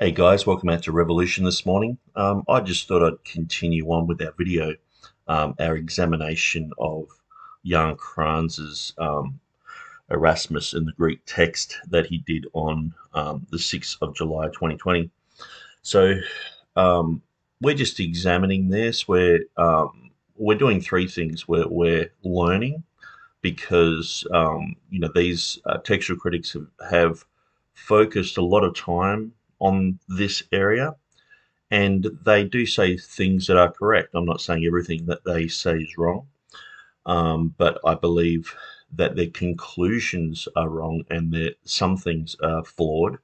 Hey guys, welcome out to Revolution this morning. I just thought I'd continue on with our video, our examination of Jan Kranz's Erasmus in the Greek text that he did on the 6th of July 2020. So we're just examining this. We're doing three things. We're learning because these textual critics have focused a lot of time on this area, and they do say things that are correct. I'm not saying everything that they say is wrong, but I believe that their conclusions are wrong and that some things are flawed.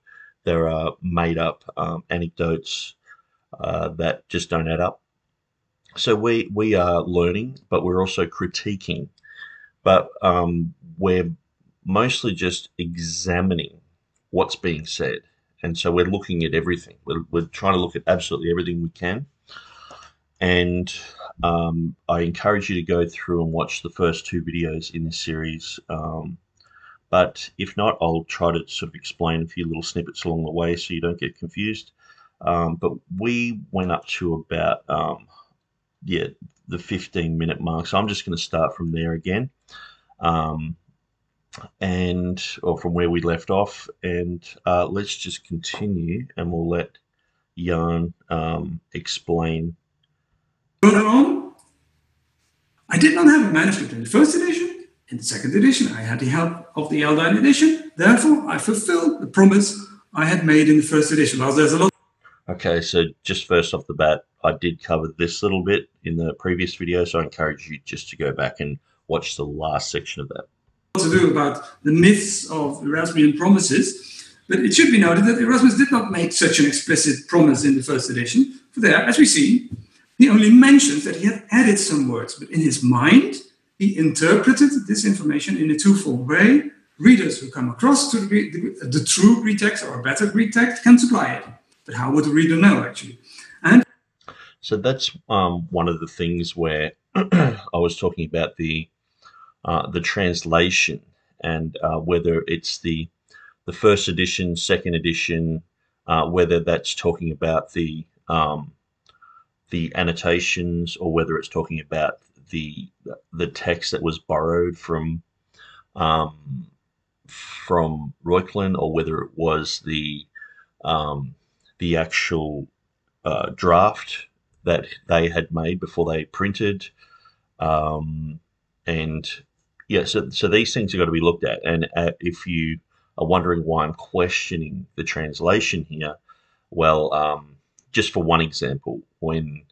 There are made up anecdotes that just don't add up. So we are learning, but we're also critiquing. But we're mostly just examining what's being said. And so we're looking at everything. We're trying to look at absolutely everything we can. And I encourage you to go through and watch the first two videos in this series. But if not, I'll try to sort of explain a few little snippets along the way so you don't get confused. But we went up to about, the 15-minute mark. So I'm just going to start from there again. Or from where we left off, and let's just continue, and we'll let Jan explain. Further on, I did not have a manuscript in the first edition. In the second edition, I had the help of the Aldine edition. Therefore, I fulfilled the promise I had made in the first edition. Well, there's a lot. Okay, so just first off the bat, I did cover this little bit in the previous video, so I encourage you just to go back and watch the last section of that. To do about the myths of Erasmian promises, but it should be noted that Erasmus did not make such an explicit promise in the first edition. For there, as we see, he only mentions that he had added some words, but in his mind, he interpreted this information in a twofold way. Readers who come across to the true Greek text or a better Greek text can supply it. But how would the reader know, actually? And so that's one of the things where I was talking about the translation, and whether it's the first edition, second edition, whether that's talking about the annotations, or whether it's talking about the text that was borrowed from Reuchlin, or whether it was the actual draft that they had made before they printed, and yeah, so these things have got to be looked at. And if you are wondering why I'm questioning the translation here, well, just for one example, when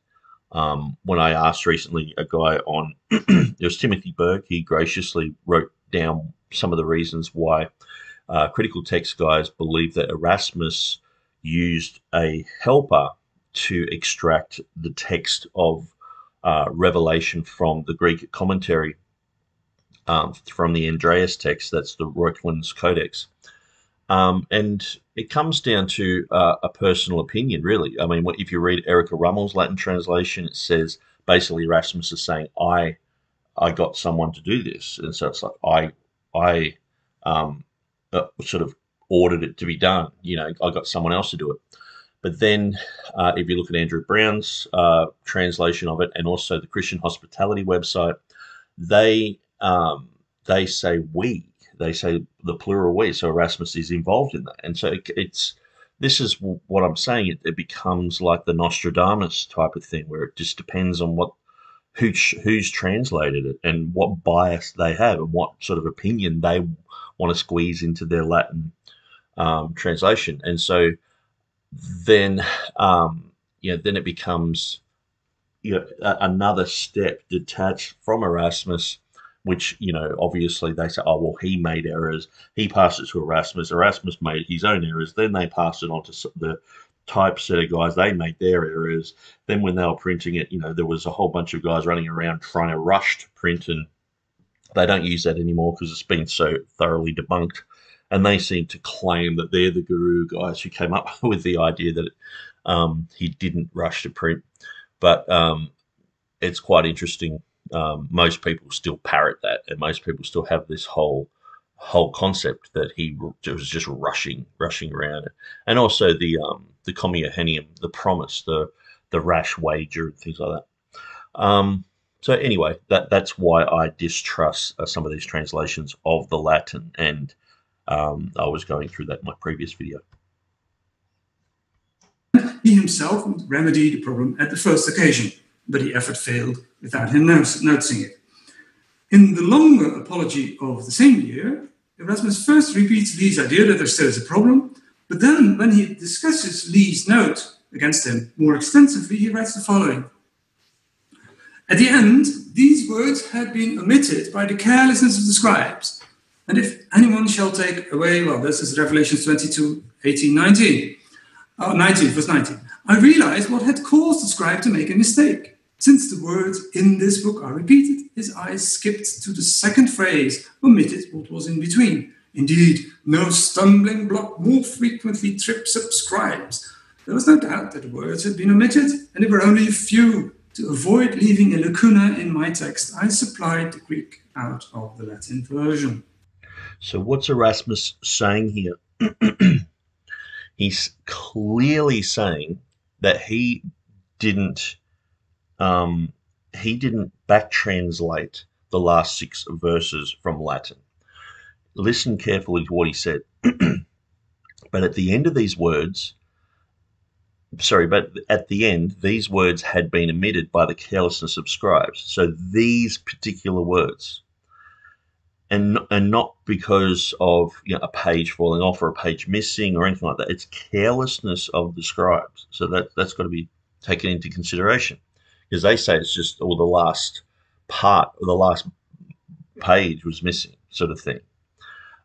I asked recently a guy on, it was Timothy Burke, he graciously wrote down some of the reasons why critical text guys believe that Erasmus used a helper to extract the text of Revelation from the Greek commentary, from the Andreas text, that's the Reuchlin's Codex. And it comes down to a personal opinion, really. I mean, if you read Erica Rummel's Latin translation, it says basically Erasmus is saying, I got someone to do this. And so it's like, I sort of ordered it to be done. You know, I got someone else to do it. But then if you look at Andrew Brown's translation of it, and also the Christian Hospitality website, they say we. They say the plural we. So Erasmus is involved in that. And so this is what I'm saying. It becomes like the Nostradamus type of thing, where it just depends on who's translated it and what bias they have and what sort of opinion they want to squeeze into their Latin translation. And so then then it becomes another step detached from Erasmus, which, obviously they say, oh, well, he made errors. He passed it to Erasmus. Erasmus made his own errors. Then they passed it on to the typesetter guys. They made their errors. Then when they were printing it, there was a whole bunch of guys running around trying to rush to print, and they don't use that anymore because it's been so thoroughly debunked. And they seem to claim that they're the guru guys who came up with the idea that he didn't rush to print. But it's quite interesting. Most people still parrot that, and most people still have this whole whole concept that he was just rushing around, and also the commuhenium, the promise, the rash wager, and things like that. So anyway, that's why I distrust some of these translations of the Latin, and I was going through that in my previous video. He himself would remedy the problem at the first occasion, but the effort failed without him noticing it. In the longer apology of the same year, Erasmus first repeats Lee's idea that there still is a problem, but then when he discusses Lee's note against him more extensively, he writes the following. At the end, these words had been omitted by the carelessness of the scribes. And if anyone shall take away, well, this is Revelation 22, 18, 19. 19, verse 19. I realized what had caused the scribe to make a mistake. Since the words in this book are repeated, his eyes skipped to the second phrase, omitted what was in between. Indeed, no stumbling block more frequently trips up scribes. There was no doubt that the words had been omitted, and there were only a few. To avoid leaving a lacuna in my text, I supplied the Greek out of the Latin version. So what's Erasmus saying here? He's clearly saying that he didn't back translate the last 6 verses from Latin. Listen carefully to what he said. But at the end, these words had been omitted by the carelessness of scribes. So these particular words, and not because of a page falling off or a page missing or anything like that. It's carelessness of the scribes. So that's got to be taken into consideration, because they say it's just the last part or the last page was missing, sort of thing.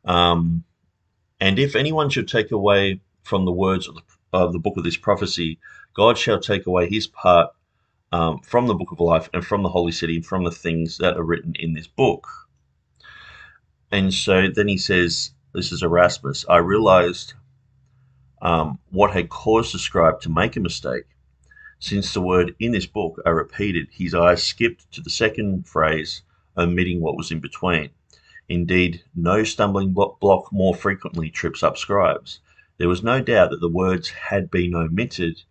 And if anyone should take away from the words of the book of this prophecy, God shall take away his part from the book of life and from the holy city and from the things that are written in this book. And so then he says, this is Erasmus, I realized what had caused the scribe to make a mistake. Since the word in this book are repeated, his eyes skipped to the second phrase, omitting what was in between. Indeed, no stumbling block more frequently trips up scribes. There was no doubt that the words had been omitted,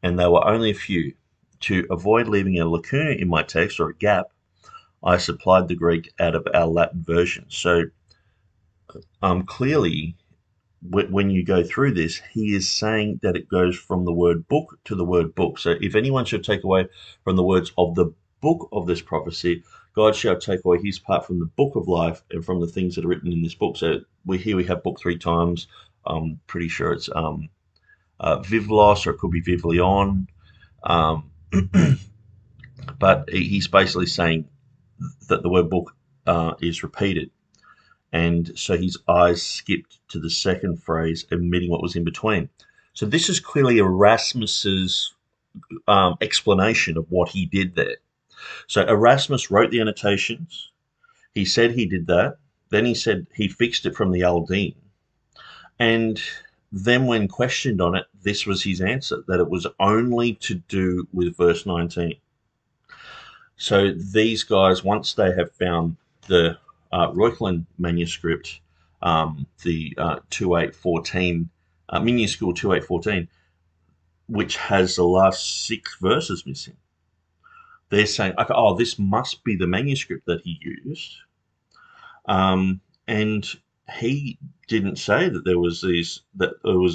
and they were only a few. To avoid leaving a lacuna in my text, or a gap, I supplied the Greek out of our Latin version. So clearly, when you go through this, he is saying that it goes from the word book to the word book. So if anyone should take away from the words of the book of this prophecy, God shall take away his part from the book of life and from the things that are written in this book. So we have book 3 times. I'm pretty sure it's Vivlos, or it could be Vivlion. But he's basically saying that the word book is repeated. And so his eyes skipped to the second phrase, omitting what was in between. So this is clearly Erasmus's explanation of what he did there. So Erasmus wrote the annotations. He said he did that. Then he said he fixed it from the Aldine. And then when questioned on it, this was his answer, that it was only to do with verse 19. So these guys, once they have found the Reuchlin manuscript, the 2814, minuscule 2814, which has the last 6 verses missing, they're saying, okay, oh, this must be the manuscript that he used. And he didn't say that there was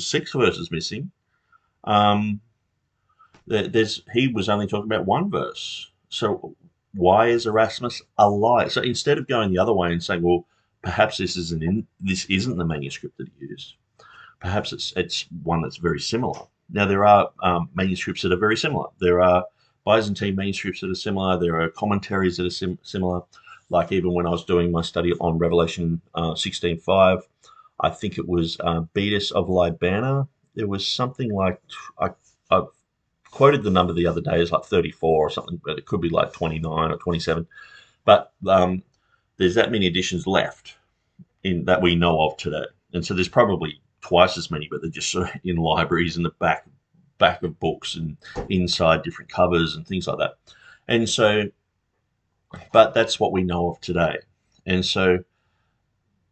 6 verses missing. He was only talking about 1 verse. So why is Erasmus a liar? So instead of going the other way and saying, well, perhaps this isn't the manuscript that he used, perhaps it's one that's very similar. Now there are manuscripts that are very similar. There are Byzantine manuscripts that are similar. There are commentaries that are similar. Like even when I was doing my study on Revelation 16:5, I think it was Beatus of Libana. There was something like, I quoted the number the other day as like 34 or something, but it could be like 29 or 27. But there's that many editions left in that we know of today. And so there's probably twice as many, but they're just sort of in libraries in the back of books and inside different covers and things like that. And so, but that's what we know of today. And so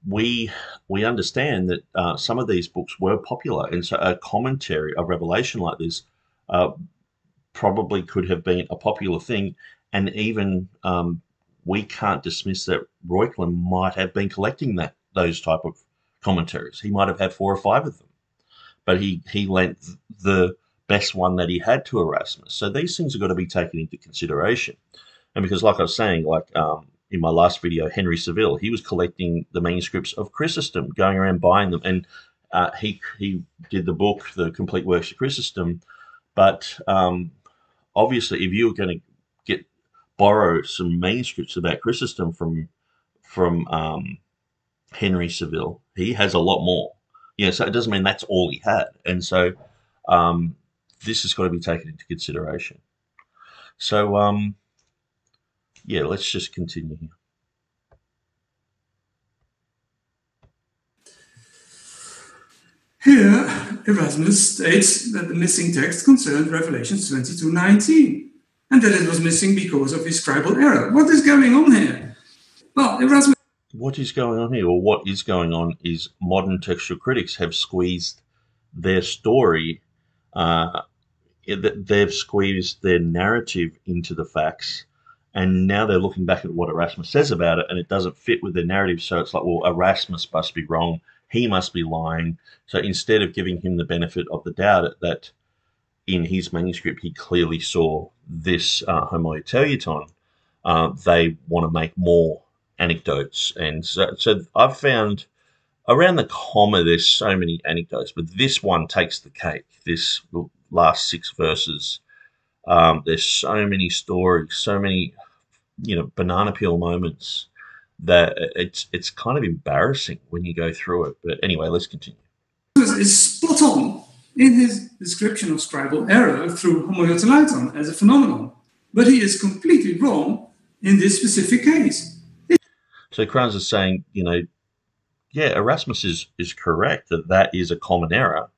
we understand that some of these books were popular, and so a commentary, a revelation like this, uh, probably could have been a popular thing, and even we can't dismiss that Reuchlin might have been collecting those type of commentaries. He might have had 4 or 5 of them, but he lent the best one that he had to Erasmus. So these things have got to be taken into consideration. And because, like I was saying, like in my last video, Henry Saville, he was collecting the manuscripts of Chrysostom, going around buying them, and he did the book, The Complete Works of Chrysostom. But obviously, if you're going to borrow some manuscripts about Chrysostom from Henry Saville, he has a lot more. So it doesn't mean that's all he had, and so this has got to be taken into consideration. So yeah, let's just continue here. Here, Erasmus states that the missing text concerned Revelations 22:19, and that it was missing because of his scribal error. What is going on here? Well, Erasmus... What is going on here, or what is going on, is modern textual critics have squeezed their story, they've squeezed their narrative into the facts, and now they're looking back at what Erasmus says about it, and it doesn't fit with their narrative. So it's like, well, Erasmus must be wrong. He must be lying. So instead of giving him the benefit of the doubt that in his manuscript he clearly saw this homoiouteleuton, they want to make more anecdotes. And so I've found around the comma there's so many anecdotes, but this one takes the cake. This last 6 verses, there's so many stories, so many banana peel moments that it's kind of embarrassing when you go through it. But anyway, let's continue. Is spot on in his description of scribal error through homoiouteleuton as a phenomenon, but he is completely wrong in this specific case. So Kranz is saying, yeah, Erasmus is correct that is a common error,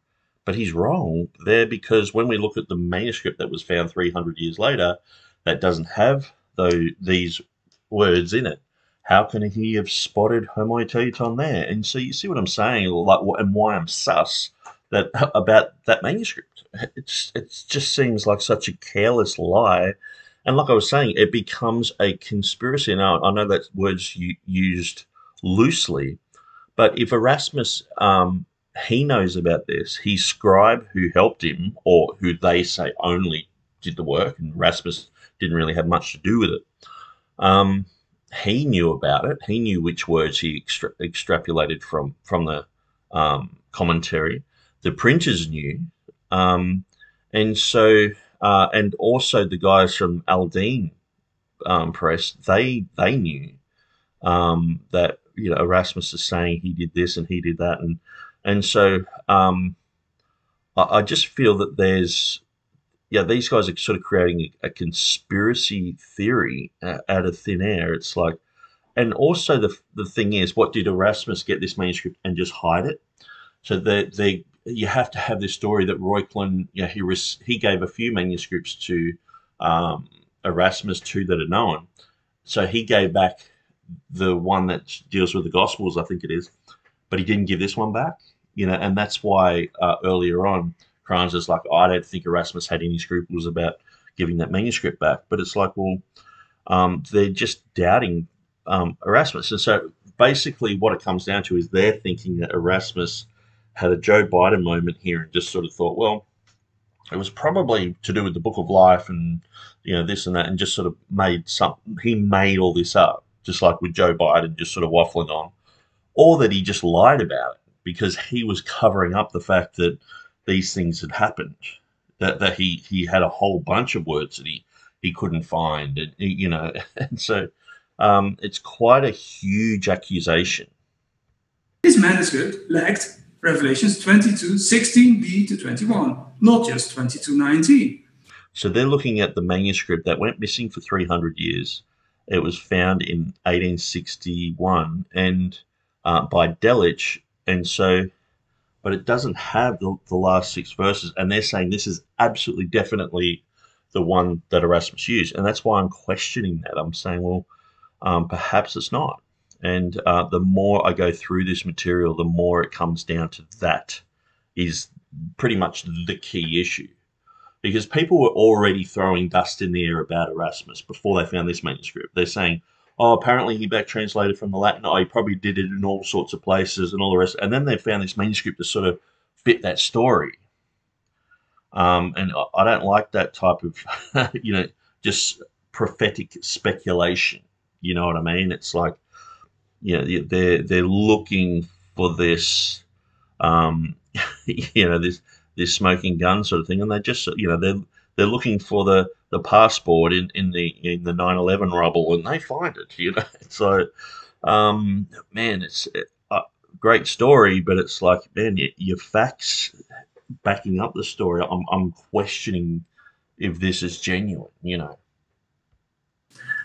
but he's wrong there, because when we look at the manuscript that was found 300 years later that doesn't have these words in it, how can he have spotted homoiouteleuton there? And so you see what I'm saying, like, and why I'm sus about that manuscript. It just seems like such a careless lie. And like I was saying, it becomes a conspiracy. Now, I know that word's used loosely, but if Erasmus, he knows about this, his scribe who helped him, or who they say only did the work, and Erasmus didn't really have much to do with it, he knew about it. He knew which words he extrapolated from the commentary. The printers knew, and so and also the guys from Aldine Press, they knew that Erasmus is saying he did this and he did that, and so I just feel that there's these guys are sort of creating a conspiracy theory out of thin air. It's like, and also the thing is, what did Erasmus get this manuscript and just hide it? So you have to have this story that Reuchlin, he gave a few manuscripts to Erasmus, 2 that are known. So he gave back the one that deals with the Gospels, I think it is, but he didn't give this one back. And that's why earlier on, Kranz is like, I don't think Erasmus had any scruples about giving that manuscript back. But it's like, well, they're just doubting Erasmus. And so basically what it comes down to is they're thinking that Erasmus had a Joe Biden moment here and just sort of thought, well, it was probably to do with the Book of Life and, this and that, and just sort of he made all this up, just like with Joe Biden just sort of waffling on, or that he just lied about it because he was covering up the fact that these things had happened, that he had a whole bunch of words that he couldn't find, and and so it's quite a huge accusation. His manuscript lacked Revelations 22:16b to 21, not just 22:19. So they're looking at the manuscript that went missing for 300 years. It was found in 1861 and by Delitzsch, and so. But it doesn't have the last 6 verses, and they're saying this is absolutely definitely the one that Erasmus used, and that's why I'm questioning that. I'm saying, well, perhaps it's not. And the more I go through this material, the more it comes down to that is pretty much the key issue. Because people were already throwing dust in the air about Erasmus before they found this manuscript. They're saying, oh, apparently he back translated from the Latin. Oh, he probably did it in all sorts of places and all the rest. And then they found this manuscript to sort of fit that story. And I don't like that type of, just prophetic speculation. You know what I mean? It's like, they're looking for this, this smoking gun sort of thing, and they just, they're looking for the passport in the 9/11 rubble, and they find it. So, man, it's a great story, but it's like, man, your facts backing up the story. I'm questioning if this is genuine.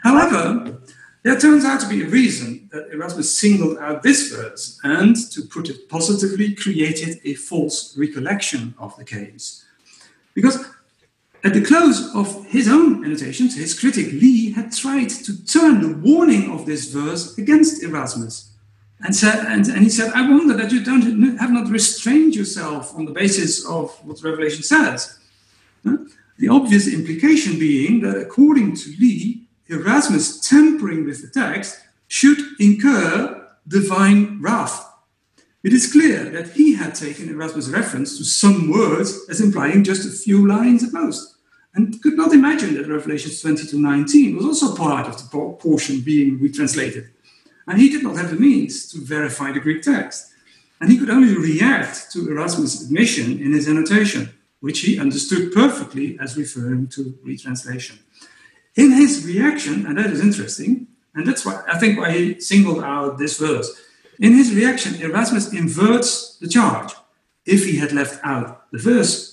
However, there turns out to be a reason that Erasmus singled out this verse and, to put it positively, created a false recollection of the case. Because at the close of his own annotations, his critic Lee had tried to turn the warning of this verse against Erasmus. And he said, I wonder that you have not restrained yourself on the basis of what Revelation says. The obvious implication being that, according to Lee, Erasmus tampering with the text should incur divine wrath. It is clear that he had taken Erasmus' reference to some words as implying just a few lines at most, and could not imagine that Revelation 20-19 was also part of the portion being retranslated. And he did not have the means to verify the Greek text. And he could only react to Erasmus' admission in his annotation, which he understood perfectly as referring to retranslation. In his reaction, and that is interesting, and that's why I think why he singled out this verse. In his reaction, Erasmus inverts the charge. If he had left out the verse,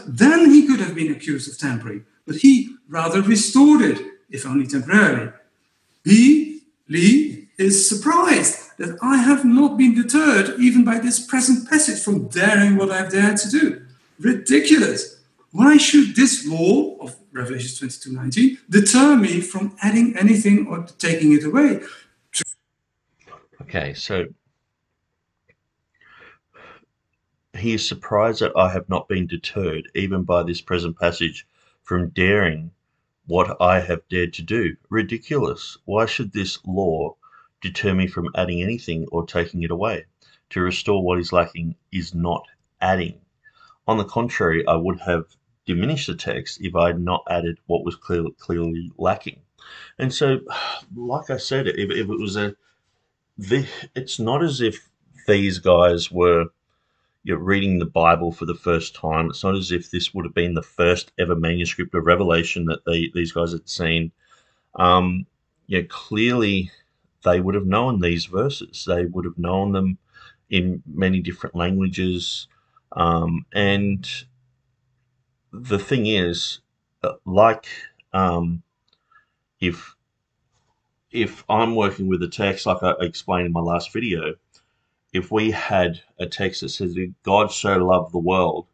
then he could have been accused of tampering, but he rather restored it, if only temporarily. Lee, is surprised that I have not been deterred even by this present passage from daring what I've dared to do. Ridiculous. Why should this law of Revelation 22:19 deter me from adding anything or taking it away? Okay, so he is surprised that I have not been deterred, even by this present passage, from daring what I have dared to do. Ridiculous. Why should this law deter me from adding anything or taking it away? To restore what is lacking is not adding. On the contrary, I would have diminished the text if I had not added what was clearly lacking. And so, like I said, if it was it's not as if these guys were reading the Bible for the first time. It's not as if this would have been the first ever manuscript of Revelation that these guys had seen. Clearly they would have known these verses. They would have known them in many different languages. And the thing is, if I'm working with a text, like I explained in my last video, if we had a text that says God so loved the world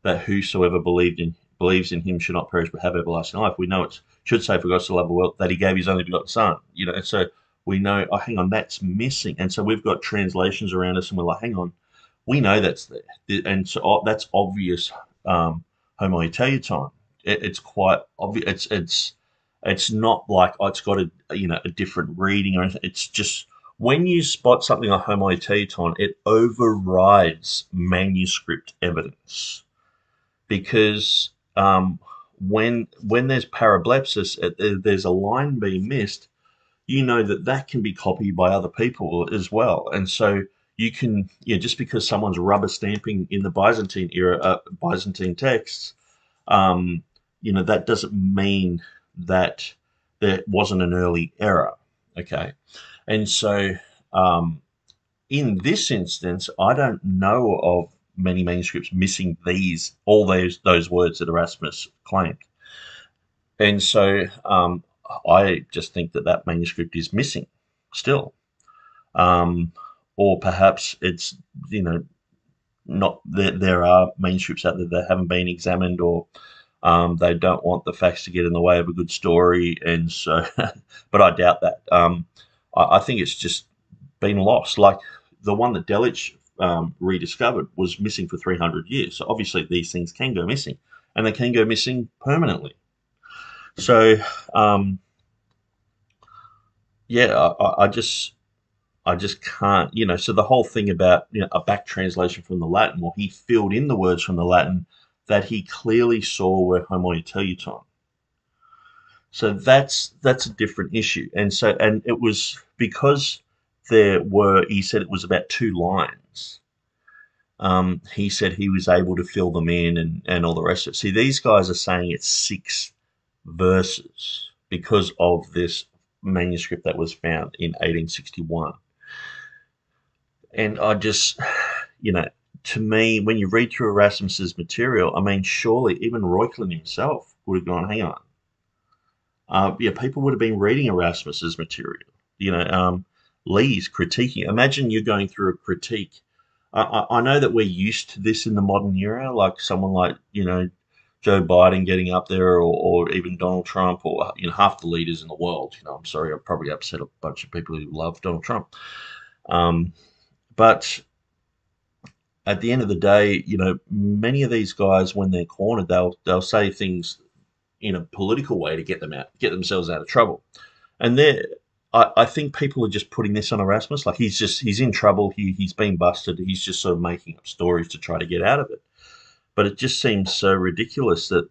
that whosoever believes in him should not perish but have everlasting life, we know it should say, for God so loved the world that he gave his only begotten son. So we know, oh, hang on, that's missing. And so we've got translations around us and we're like, hang on, we know that's there. And so that's obvious homoiouteton. It's quite obvious. It's not like, oh, it's got a different reading or anything. It's just, when you spot something like homoiouteton, it overrides manuscript evidence, because when there's parablepsis, there's a line being missed. That can be copied by other people as well, and so you can, just because someone's rubber stamping in the Byzantine era, Byzantine texts, that doesn't mean that there wasn't an early error. Okay. And so in this instance, I don't know of many manuscripts missing all those words that Erasmus claimed. And so I just think that manuscript is missing still. Or perhaps it's, not that there are manuscripts out there that haven't been examined, or they don't want the facts to get in the way of a good story. And so, but I doubt that. I think it's just been lost. Like the one that Delitzsch rediscovered was missing for 300 years. So obviously these things can go missing, and they can go missing permanently. So yeah, I just can't, So the whole thing about a back translation from the Latin, well, he filled in the words from the Latin that he clearly saw were homoioteliton. So that's a different issue, and it was because he said it was about 2 lines. He said he was able to fill them in and all the rest of it. See, these guys are saying it's 6 verses because of this manuscript that was found in 1861. And I just, to me, when you read through Erasmus's material, I mean, surely even Reuchlin himself would have gone, hang on. People would have been reading Erasmus's material. Lee's critiquing. Imagine you're going through a critique. I know that we're used to this in the modern era, like someone like, Joe Biden getting up there, or even Donald Trump, or half the leaders in the world. I'm sorry, I probably upset a bunch of people who love Donald Trump. But at the end of the day, many of these guys, when they're cornered, they'll say things in a political way to get themselves out of trouble. And I think people are just putting this on Erasmus, like he's in trouble, he's been busted, he's just sort of making up stories to try to get out of it. But it just seems so ridiculous that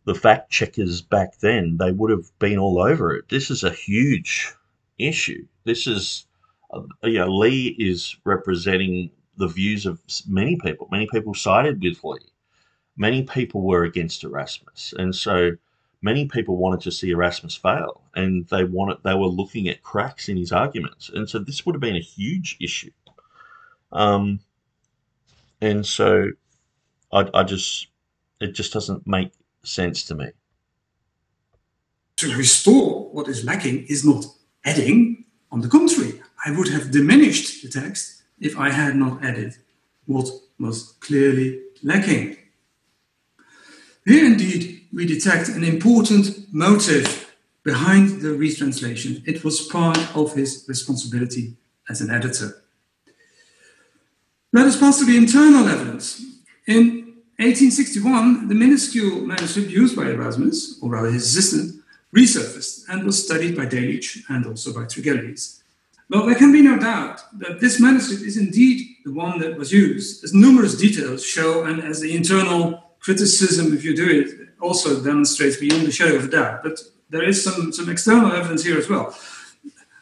the fact checkers back then, they would have been all over it. This is a huge issue. This is, Lee is representing the views of many people. Many people sided with Lee. Many people were against Erasmus. And so many people wanted to see Erasmus fail, and they were looking at cracks in his arguments. And so this would have been a huge issue. And so it just doesn't make sense to me. To restore what is lacking is not adding. On the contrary, I would have diminished the text if I had not added what was clearly lacking. Here indeed we detect an important motive behind the retranslation. It was part of his responsibility as an editor. Let us pass to the internal evidence. In 1861, the minuscule manuscript used by Erasmus, or rather his assistant, resurfaced and was studied by Delitzsch and also by Tregelles. Well, there can be no doubt that this manuscript is indeed the one that was used, as numerous details show, and as the internal criticism, if you do it, also demonstrates beyond a shadow of a doubt. But there is some external evidence here as well.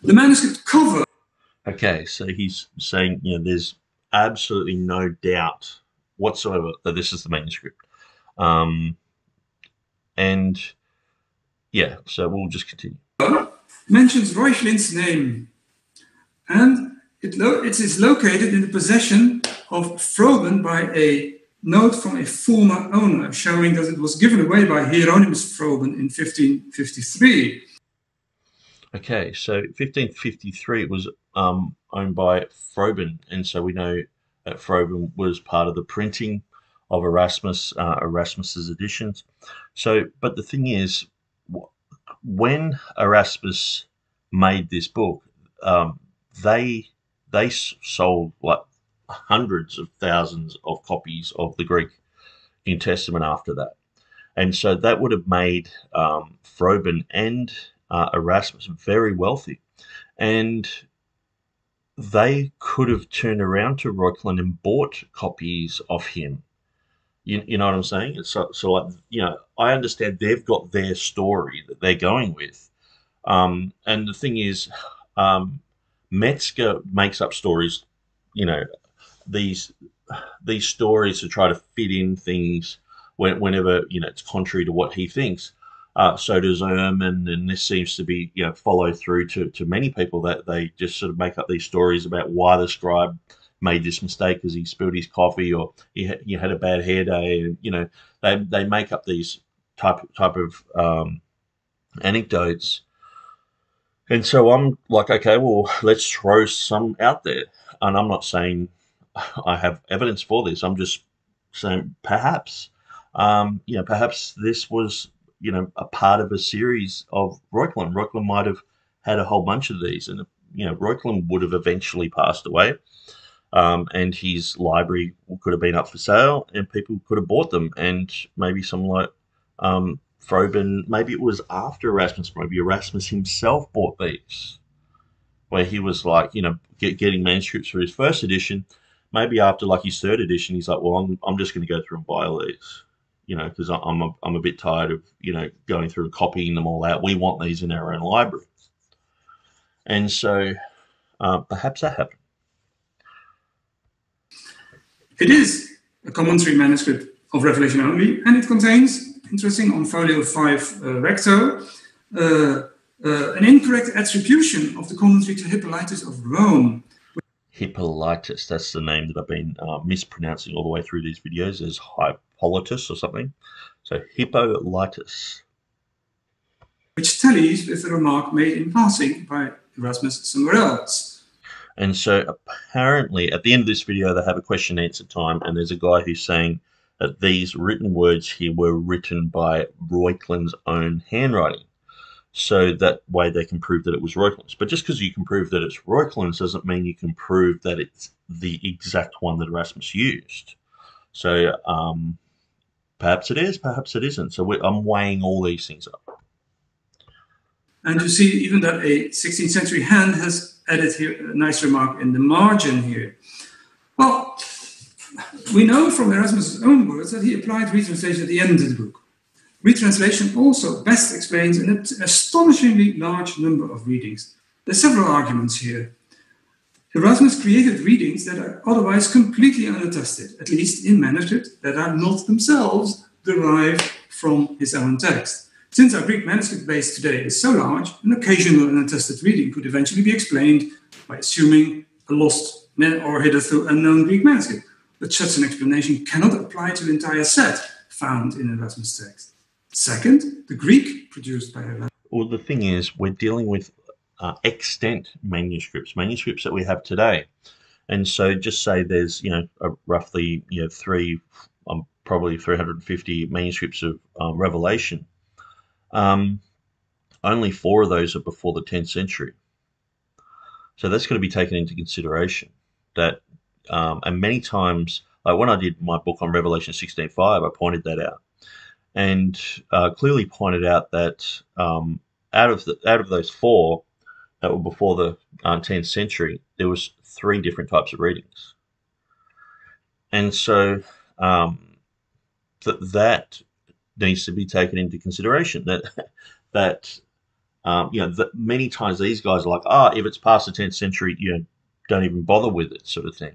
The manuscript cover. Okay, so he's saying, there's absolutely no doubt whatsoever that this is the manuscript. And yeah, so we'll just continue. Mentions Reuchlin's name, and it is located in the possession of Froben by a note from a former owner, showing that it was given away by Hieronymus Froben in 1553. Okay, so 1553 it was owned by Froben, and so we know that Froben was part of the printing of Erasmus's editions. So, but the thing is, when Erasmus made this book, they sold like hundreds of thousands of copies of the Greek New Testament after that, and so that would have made Froben and Erasmus very wealthy, and they could have turned around to Reuchlin and bought copies of him. You know what I'm saying? So like, I understand they've got their story that they're going with. And the thing is, Metzger makes up stories, these stories to try to fit in things whenever, it's contrary to what he thinks. So does Ehrman, and this seems to be, follow through to many people, that they just sort of make up these stories about why the scribe made this mistake because he spilled his coffee, or he had a bad hair day, and they make up these type of anecdotes. And so I'm like, okay, well, let's throw some out there. And I'm not saying I have evidence for this. I'm just saying perhaps, perhaps this was, a part of a series of Reuchlin. Reuchlin might have had a whole bunch of these, and Reuchlin would have eventually passed away, and his library could have been up for sale, and people could have bought them. And maybe someone like Froben, maybe it was after Erasmus, maybe Erasmus himself bought these, where he was like, getting manuscripts for his first edition. Maybe after like his third edition, he's like, well, I'm just going to go through and buy all these, because I'm a bit tired of, going through and copying them all out. We want these in our own library. And so perhaps that happened. It is a commentary manuscript of Revelation only, and it contains, interesting, on folio 5 recto, an incorrect attribution of the commentary to Hippolytus of Rome. Hippolytus, that's the name that I've been mispronouncing all the way through these videos as Hippolytus or something. So Hippolytus. Which tallies with the remark made in passing by Erasmus somewhere else. And so apparently at the end of this video, they have a question and answer time, and there's a guy who's saying that these written words here were written by Reuchlin's own handwriting. So that way they can prove that it was Reuchlin's. But just because you can prove that it's Reuchlin's doesn't mean you can prove that it's the exact one that Erasmus used. So perhaps it is, perhaps it isn't. So I'm weighing all these things up. And you see even that a 16th century hand has added here a nice remark in the margin here. Well, we know from Erasmus' own words that he applied retranslation at the end of the book. Retranslation also best explains an astonishingly large number of readings. There are several arguments here. Erasmus created readings that are otherwise completely unattested, at least in manuscript, that are not themselves derived from his own text. Since our Greek manuscript base today is so large, an occasional unattested reading could eventually be explained by assuming a lost or hitherto unknown Greek manuscript. But such an explanation cannot apply to the entire set found in Erasmus' text. Second, the Greek produced by Erasmus. Well, the thing is, we're dealing with extant manuscripts that we have today. And so just say there's, roughly, probably 350 manuscripts of Revelation. Only 4 of those are before the 10th century. So that's going to be taken into consideration. That, and many times, like when I did my book on Revelation 16:5, I pointed that out, and clearly pointed out that out of those 4 that were before the 10th century, there was 3 different types of readings, and so that needs to be taken into consideration. That many times these guys are like, if it's past the 10th century, don't even bother with it, sort of thing.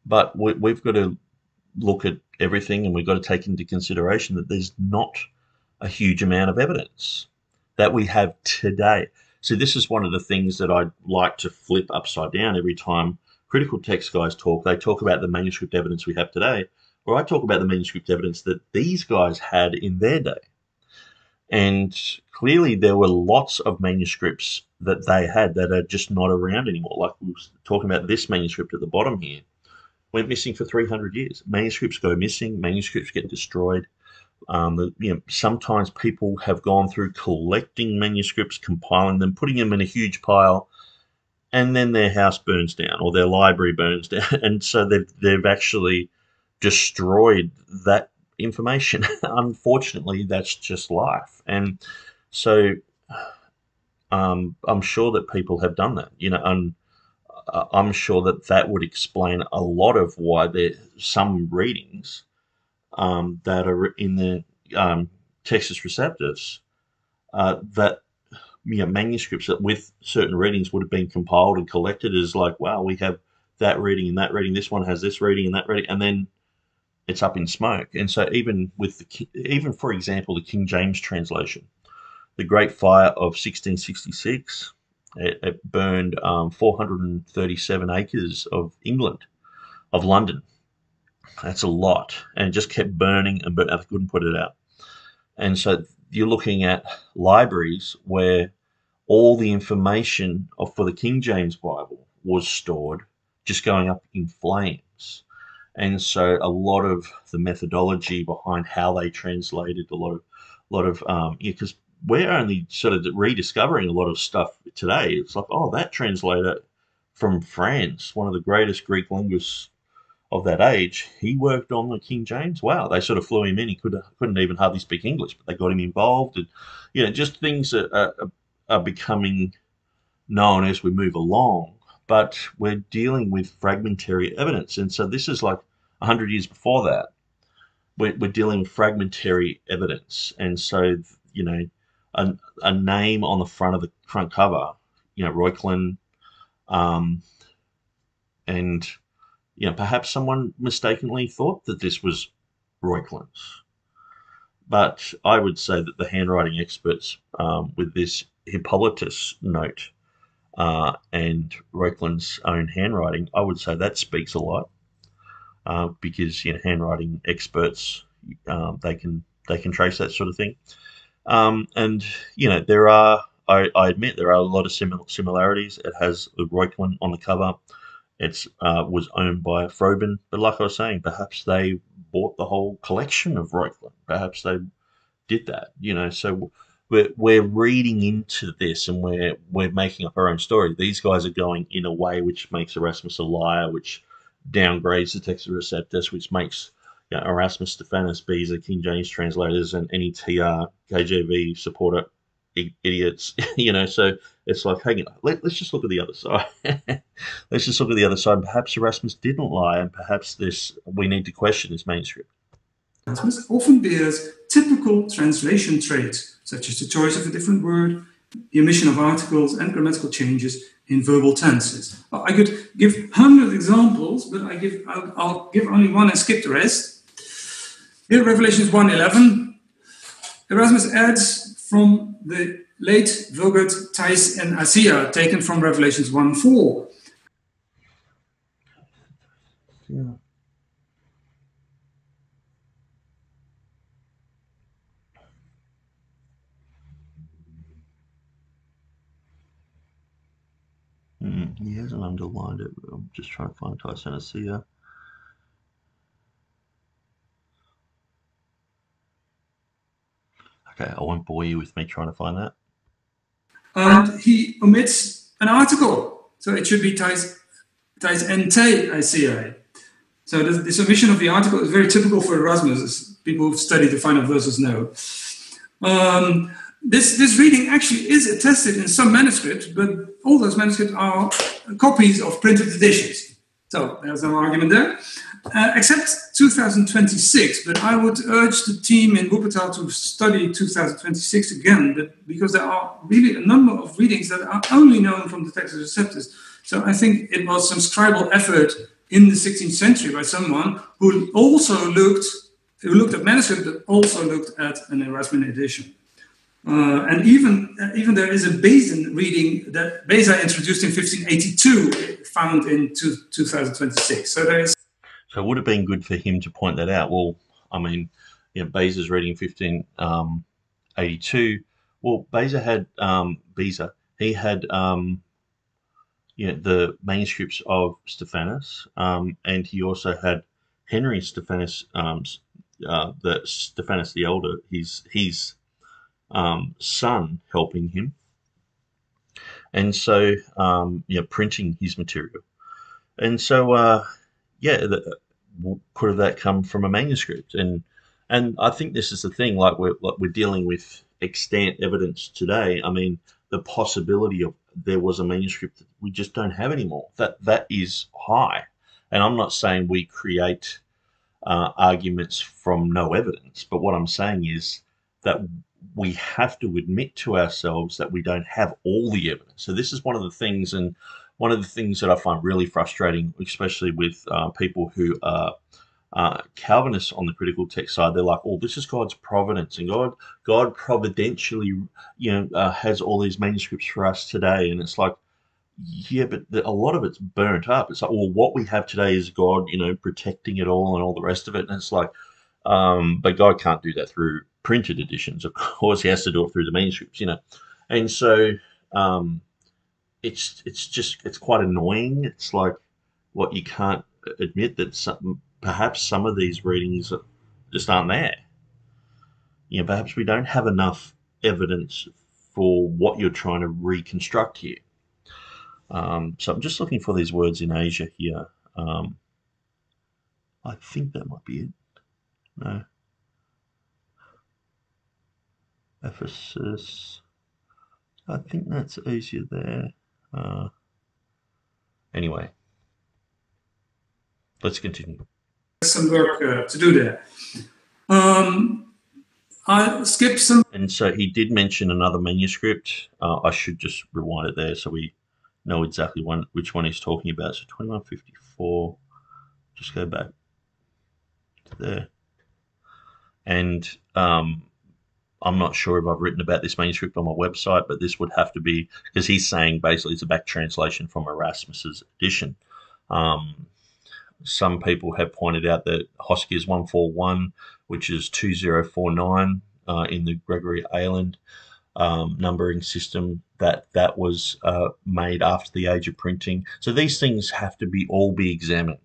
But we've got to look at everything, and we've got to take into consideration that there's not a huge amount of evidence that we have today. So this is one of the things that I like to flip upside down every time critical text guys talk. They talk about the manuscript evidence we have today, or I talk about the manuscript evidence that these guys had in their day. And clearly there were lots of manuscripts that they had that are just not around anymore. Like we were talking about this manuscript at the bottom here, went missing for 300 years. Manuscripts go missing, manuscripts get destroyed. Sometimes people have gone through collecting manuscripts, compiling them, putting them in a huge pile, and then their house burns down or their library burns down. And so they've actually destroyed that information. Unfortunately, that's just life. And so I'm sure that people have done that, and I'm sure that would explain a lot of why there's some readings that are in the Textus Receptus that manuscripts that with certain readings would have been compiled and collected as like, wow, we have that reading and that reading, this one has this reading and that reading, and then it's up in smoke. And so even for example, the King James translation, the Great Fire of 1666, it burned 437 acres of England, of London. That's a lot, and it just kept burning and burning. I couldn't put it out. And so you're looking at libraries where all the information for the King James Bible was stored, just going up in flames. And so a lot of the methodology behind how they translated, a lot of because we're only sort of rediscovering a lot of stuff today. It's like, oh, that translator from France, one of the greatest Greek linguists of that age, he worked on the King James. Wow, they sort of flew him in. He couldn't even hardly speak English, but they got him involved, and just things that are becoming known as we move along. But we're dealing with fragmentary evidence, and so this is like 100 years before that. We're dealing with fragmentary evidence, and so a name on the front of the front cover, Reuchlin, and perhaps someone mistakenly thought that this was Reuchlin's. But I would say that the handwriting experts, with this Hippolytus note and Reuchlin's own handwriting, I would say that speaks a lot, because handwriting experts, they can trace that sort of thing. And there are, I admit, there are a lot of similarities. It has the Reuchlin on the cover. It was owned by Froben, but like I was saying, perhaps they bought the whole collection of Reuchlin. Perhaps they did that, So we're reading into this, and we're making up our own story. These guys are going in a way which makes Erasmus a liar, which downgrades the Textus Receptus, which makes Erasmus, Stephanus, Beza, King James translators, and any TR, KJV supporter idiots, So it's like, hang on, let's just look at the other side. Let's just look at the other side. Perhaps Erasmus didn't lie, and perhaps we need to question this manuscript. Erasmus often bears typical translation traits, such as the choice of a different word, the omission of articles, and grammatical changes in verbal tenses. I could give 100 examples, but I'll give only one and skip the rest. Here, Revelations 1:11, Erasmus adds from the late Vulgate, Thais, and Asia, taken from Revelations 1:4. Yeah. He hasn't underlined it. I'm just trying to find Thais and Asia. Okay, I won't bore you with me trying to find that. And he omits an article, so it should be Thais NT Asia. So this omission of the article is very typical for Erasmus, as people who've studied the final verses know. This reading actually is attested in some manuscripts, but all those manuscripts are copies of printed editions. So there's no argument there, except 2026. But I would urge the team in Wuppertal to study 2026 again, because there are really a number of readings that are only known from the Textus Receptus. So I think it was some scribal effort in the 16th century by someone who also looked at manuscript, but also looked at an Erasmian edition. And even there is a Beza reading that Beza introduced in 1582, found in 2026. So there is. So it would have been good for him to point that out. Well, I mean, Beza's reading 1582. Well, Beza had he had the manuscripts of Stephanus, and he also had Henry Stephanus, the Stephanus the Elder, his son, helping him, and so printing his material, and so could have that come from a manuscript? And I think this is the thing. Like we're dealing with extant evidence today. I mean, the possibility of there was a manuscript that we just don't have anymore. That is high, and I'm not saying we create arguments from no evidence, but what I'm saying is that we have to admit to ourselves that we don't have all the evidence. So this is one of the things, and one of the things that I find really frustrating, especially with people who are Calvinists on the critical text side. They're like, "Oh, this is God's providence, and God providentially, has all these manuscripts for us today." And it's like, yeah, but a lot of it's burnt up. It's like, well, what we have today is God, protecting it all and all the rest of it. And it's like, but God can't do that through printed editions. Of course, He has to do it through the manuscripts, And so it's quite annoying. It's like, what, you can't admit that perhaps some of these readings just aren't there. Perhaps we don't have enough evidence for what you're trying to reconstruct here. So I'm just looking for these words in Asia here. I think that might be it. No. Ephesus. I think that's Asia there. Anyway, let's continue. Some work to do there. I'll skip some. And so he did mention another manuscript. I should just rewind it there so we know exactly which one he's talking about. So 2154. Just go back to there. And I'm not sure if I've written about this manuscript on my website, but this would have to be, because he's saying basically it's a back translation from Erasmus's edition. Some people have pointed out that Hoskia's 141, which is 2049 in the Gregory Island numbering system, that was made after the age of printing. So these things have to all be examined,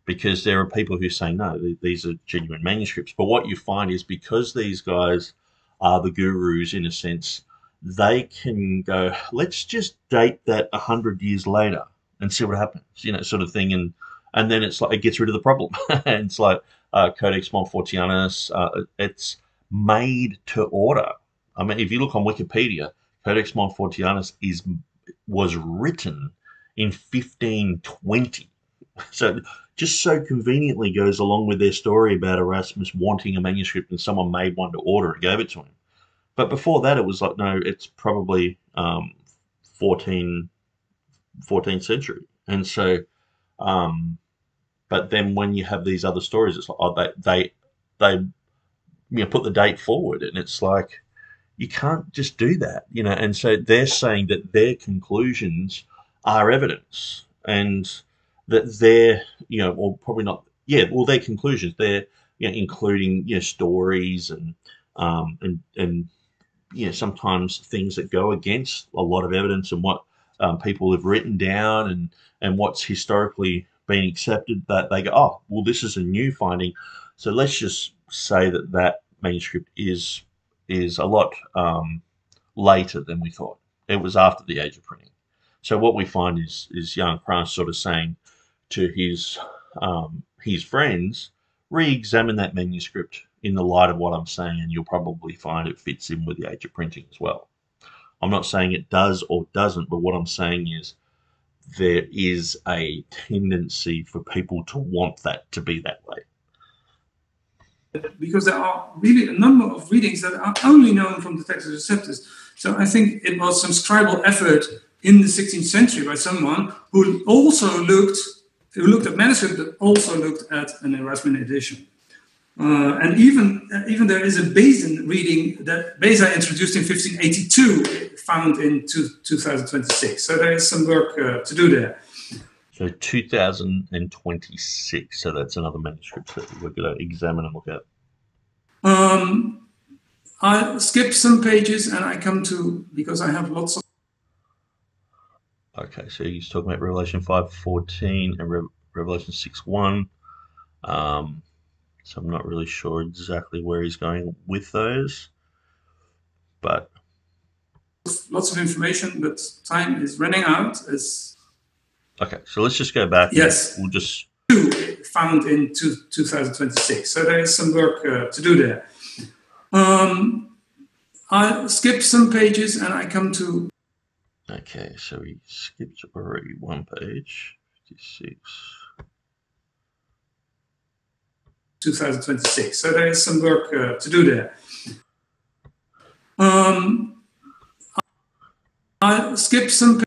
because there are people who say, no, these are genuine manuscripts. But what you find is, because these guys are the gurus in a sense, they can go, let's just date that 100 years later and see what happens, sort of thing. And then it's like, it gets rid of the problem. And it's like Codex Montfortianus, it's made to order. I mean, if you look on Wikipedia, Codex Montfortianus was written in 1520. So just so conveniently goes along with their story about Erasmus wanting a manuscript and someone made one to order and gave it to him. But before that, it was like, no, it's probably 14th century. And so, but then when you have these other stories, it's like, oh, they put the date forward, and it's like, you can't just do that, And so they're saying that their conclusions are evidence, and that they're, or probably not, their conclusions, they're, including, stories and sometimes things that go against a lot of evidence and what people have written down and what's historically been accepted, that they go, oh, well, this is a new finding. So let's just say that manuscript is a lot later than we thought. It was after the age of printing. So what we find is Jan Kranz sort of saying to his friends, re-examine that manuscript in the light of what I'm saying, and you'll probably find it fits in with the age of printing as well. I'm not saying it does or doesn't, but what I'm saying is there is a tendency for people to want that to be that way. Because there are really a number of readings that are only known from the Textus Receptus. So I think it was some scribal effort in the 16th century by someone who also looked at manuscript, but also looked at an Erasmian edition. And even there is a Beza reading that Beza introduced in 1582, found in 2026. So there is some work to do there. So 2026. So that's another manuscript that we're going to examine and look at. I skip some pages and I come to, because I have lots of. Okay, so he's talking about Revelation 5:14 and Revelation 6:1. So I'm not really sure exactly where he's going with those, but lots of information, but time is running out. Okay, so let's just go back. Yes, we'll just found in 2026. So there is some work to do there. I skip some pages and I come to. Okay, so we skipped already one page, 56. 2026. So there is some work to do there. I skip some.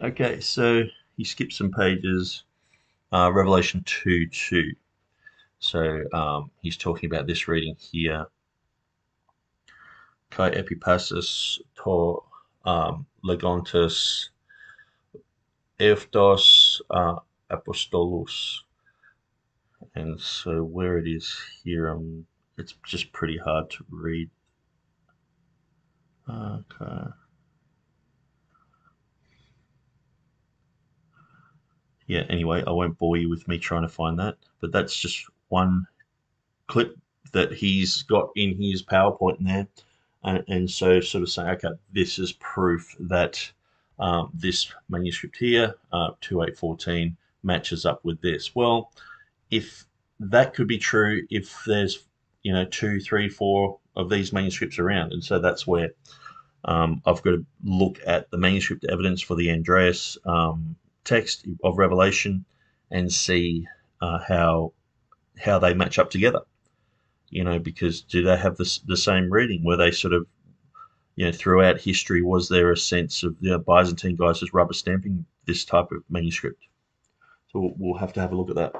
Okay, so he skipped some pages. Revelation 2:2. So he's talking about this reading here. Kai epipassus to legontus ephdos apostolus. And so where it is here, it's just pretty hard to read. Okay. Yeah, anyway, I won't bore you with me trying to find that, but that's just one clip that he's got in his PowerPoint in there. and so sort of saying, okay, this is proof that this manuscript here, 2814, matches up with this. Well, if that could be true, if there's 2, 3, 4 of these manuscripts around, and so that's where I've got to look at the manuscript evidence for the Andreas text of Revelation and see how they match up together. Because do they have the same reading? Were they sort of, throughout history, was there a sense of the Byzantine guys just rubber stamping this type of manuscript? So we'll have to have a look at that.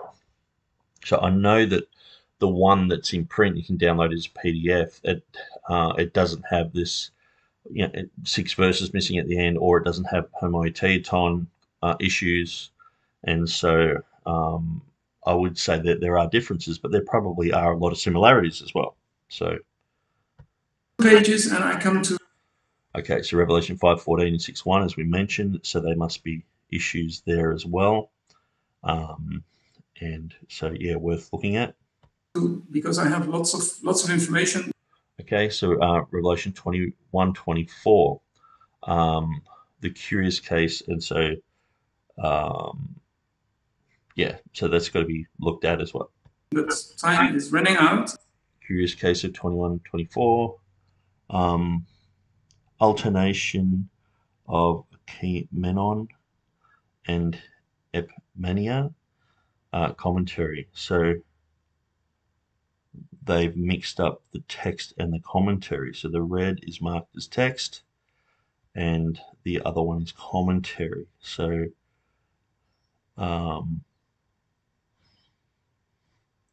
So I know that the one that's in print you can download as a PDF. It doesn't have this 6 verses missing at the end, or it doesn't have homoiaton issues, and so I would say that there are differences, but there probably are a lot of similarities as well. So pages, and I come to so Revelation 5:14 and 6:1, as we mentioned, so they must be issues there as well, and so worth looking at, because I have lots of information. Okay, so Revelation 21:24, the curious case, and so so that's got to be looked at as well. But time is running out. Curious case of 21:24, alternation of Menon and Epmania commentary. So they've mixed up the text and the commentary. So the red is marked as text and the other one is commentary. So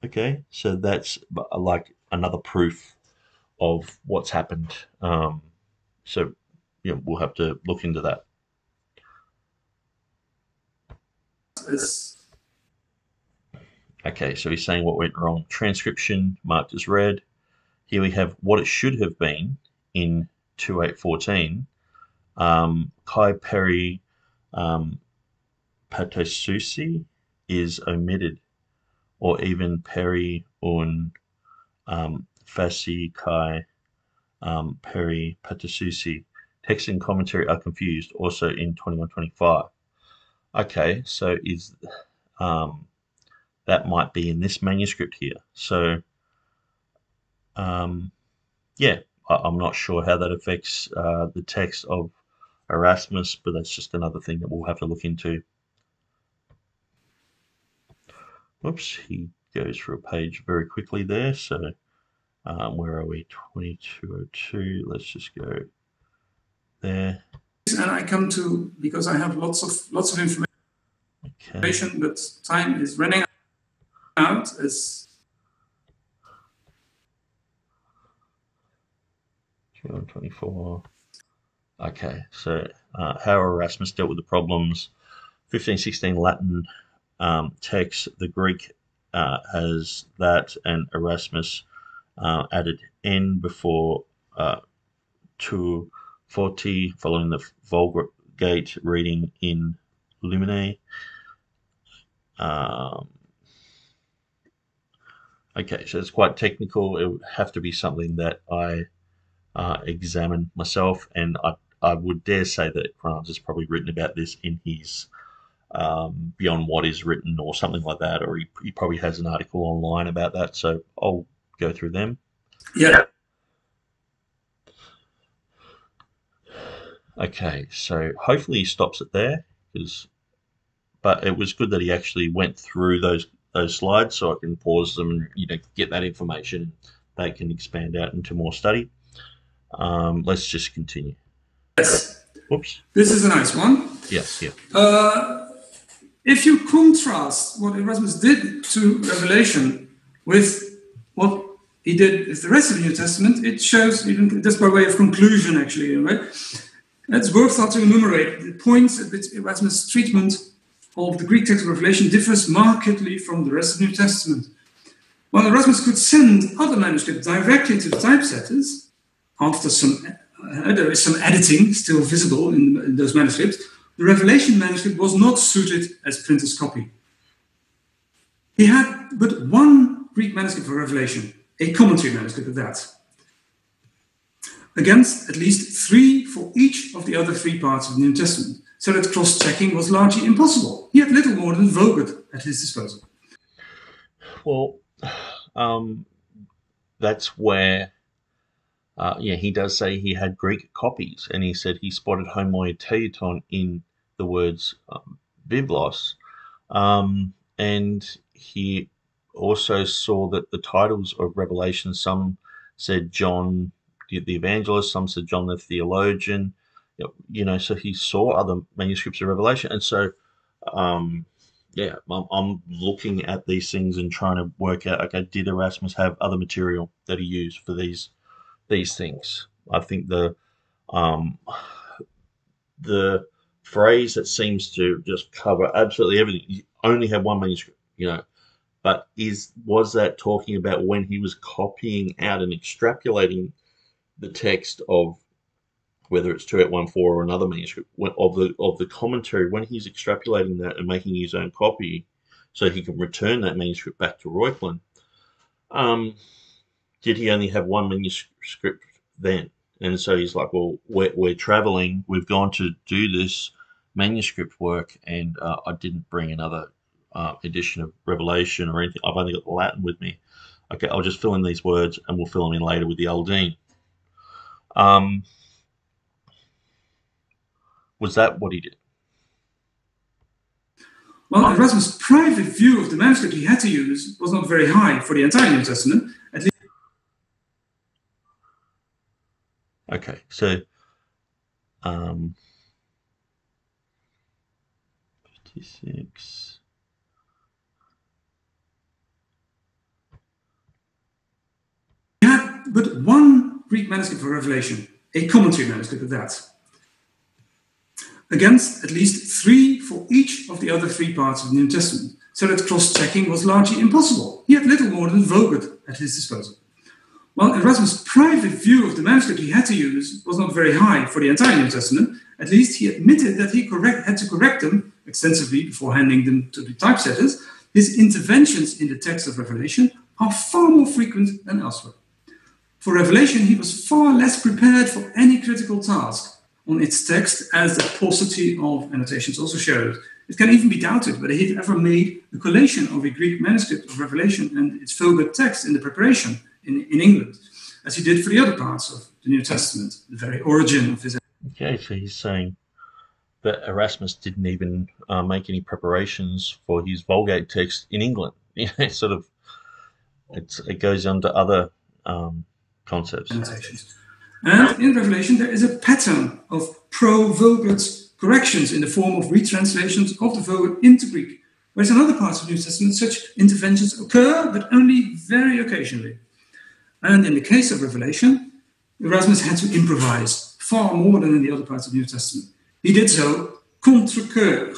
okay, so that's like another proof of what's happened. So we'll have to look into that. Okay, so he's saying what went wrong. Transcription marked as red. Here we have what it should have been in 2814. Kai Peri Patasusi is omitted, or even Peri un Fasi Kai Peri Patasusi. Text and commentary are confused, also in 2125. Okay, so is that might be in this manuscript here. So I'm not sure how that affects the text of Erasmus, but that's just another thing that we'll have to look into. Oops, he goes through a page very quickly there. So where are we? 2202. Let's just go there. And I come to, because I have lots of information. Okay. But time is running out. As 24. Okay, so how Erasmus dealt with the problems. 1516 Latin text, the Greek has that, and Erasmus added N before 240, following the Vulgate reading in Lumine. Okay, so it's quite technical. It would have to be something that I examine myself, and I would dare say that Grant has probably written about this in his Beyond What Is Written or something like that, or he probably has an article online about that, so I'll go through them. Yeah. Okay, so hopefully he stops it there, but it was good that he actually went through those slides, so I can pause them and get that information. They can expand out into more study. Let's just continue. Yes. Whoops. This is a nice one. Yes, yeah. If you contrast what Erasmus did to Revelation with what he did with the rest of the New Testament, it shows, even just by way of conclusion, actually, right? It's worthwhile to enumerate the points at which Erasmus' treatment of the Greek text of Revelation differs markedly from the rest of the New Testament. While Erasmus could send other manuscripts directly to the typesetters, after there is some editing still visible in those manuscripts, the Revelation manuscript was not suited as printer's copy. He had but one Greek manuscript for Revelation, a commentary manuscript of that. against at least 3 for each of the other 3 parts of the New Testament, so that cross-checking was largely impossible. He had little more than Vulgate at his disposal. Well, that's where, he does say he had Greek copies, and he said he spotted homoioteiton in the words biblos, and he also saw that the titles of Revelation, some said John the Evangelist, some said John the Theologian, so he saw other manuscripts of Revelation. And so, I'm looking at these things and trying to work out, okay, did Erasmus have other material that he used for these things? I think the phrase that seems to just cover absolutely everything, you only have one manuscript, but was that talking about when he was copying out and extrapolating the text of whether it's 2814 or another manuscript of the commentary, when he's extrapolating that and making his own copy so he can return that manuscript back to Reuchlin? Did he only have one manuscript then? And so he's like, well, we're traveling, we've gone to do this manuscript work, and I didn't bring another edition of Revelation or anything. I've only got the Latin with me. Okay, I'll just fill in these words and we'll fill them in later with the Aldine. Was that what he did? Well, Erasmus' private view of the manuscript he had to use was not very high for the entire New Testament, at least. Okay, so 56. He had but one Greek manuscript for Revelation, a commentary manuscript of that, against at least 3 for each of the other 3 parts of the New Testament, so that cross-checking was largely impossible. He had little more than Vulgate at his disposal. While Erasmus' private view of the manuscript he had to use was not very high for the entire New Testament, at least he admitted that he had to correct them extensively before handing them to the typesetters. His interventions in the text of Revelation are far more frequent than elsewhere. For Revelation, he was far less prepared for any critical task on its text, as the paucity of annotations also showed. It can even be doubted whether he'd ever made a collation of a Greek manuscript of Revelation and its Vulgate text in the preparation in England, as he did for the other parts of the New Testament, the very origin of his. Okay, so he's saying that Erasmus didn't even make any preparations for his Vulgate text in England. It goes on to other concepts. Annotations. And in Revelation, there is a pattern of pro-Vulgate corrections in the form of retranslations of the Vulgate into Greek, whereas in other parts of the New Testament, such interventions occur, but only very occasionally. And in the case of Revelation, Erasmus had to improvise far more than in the other parts of the New Testament. He did so contre cœur,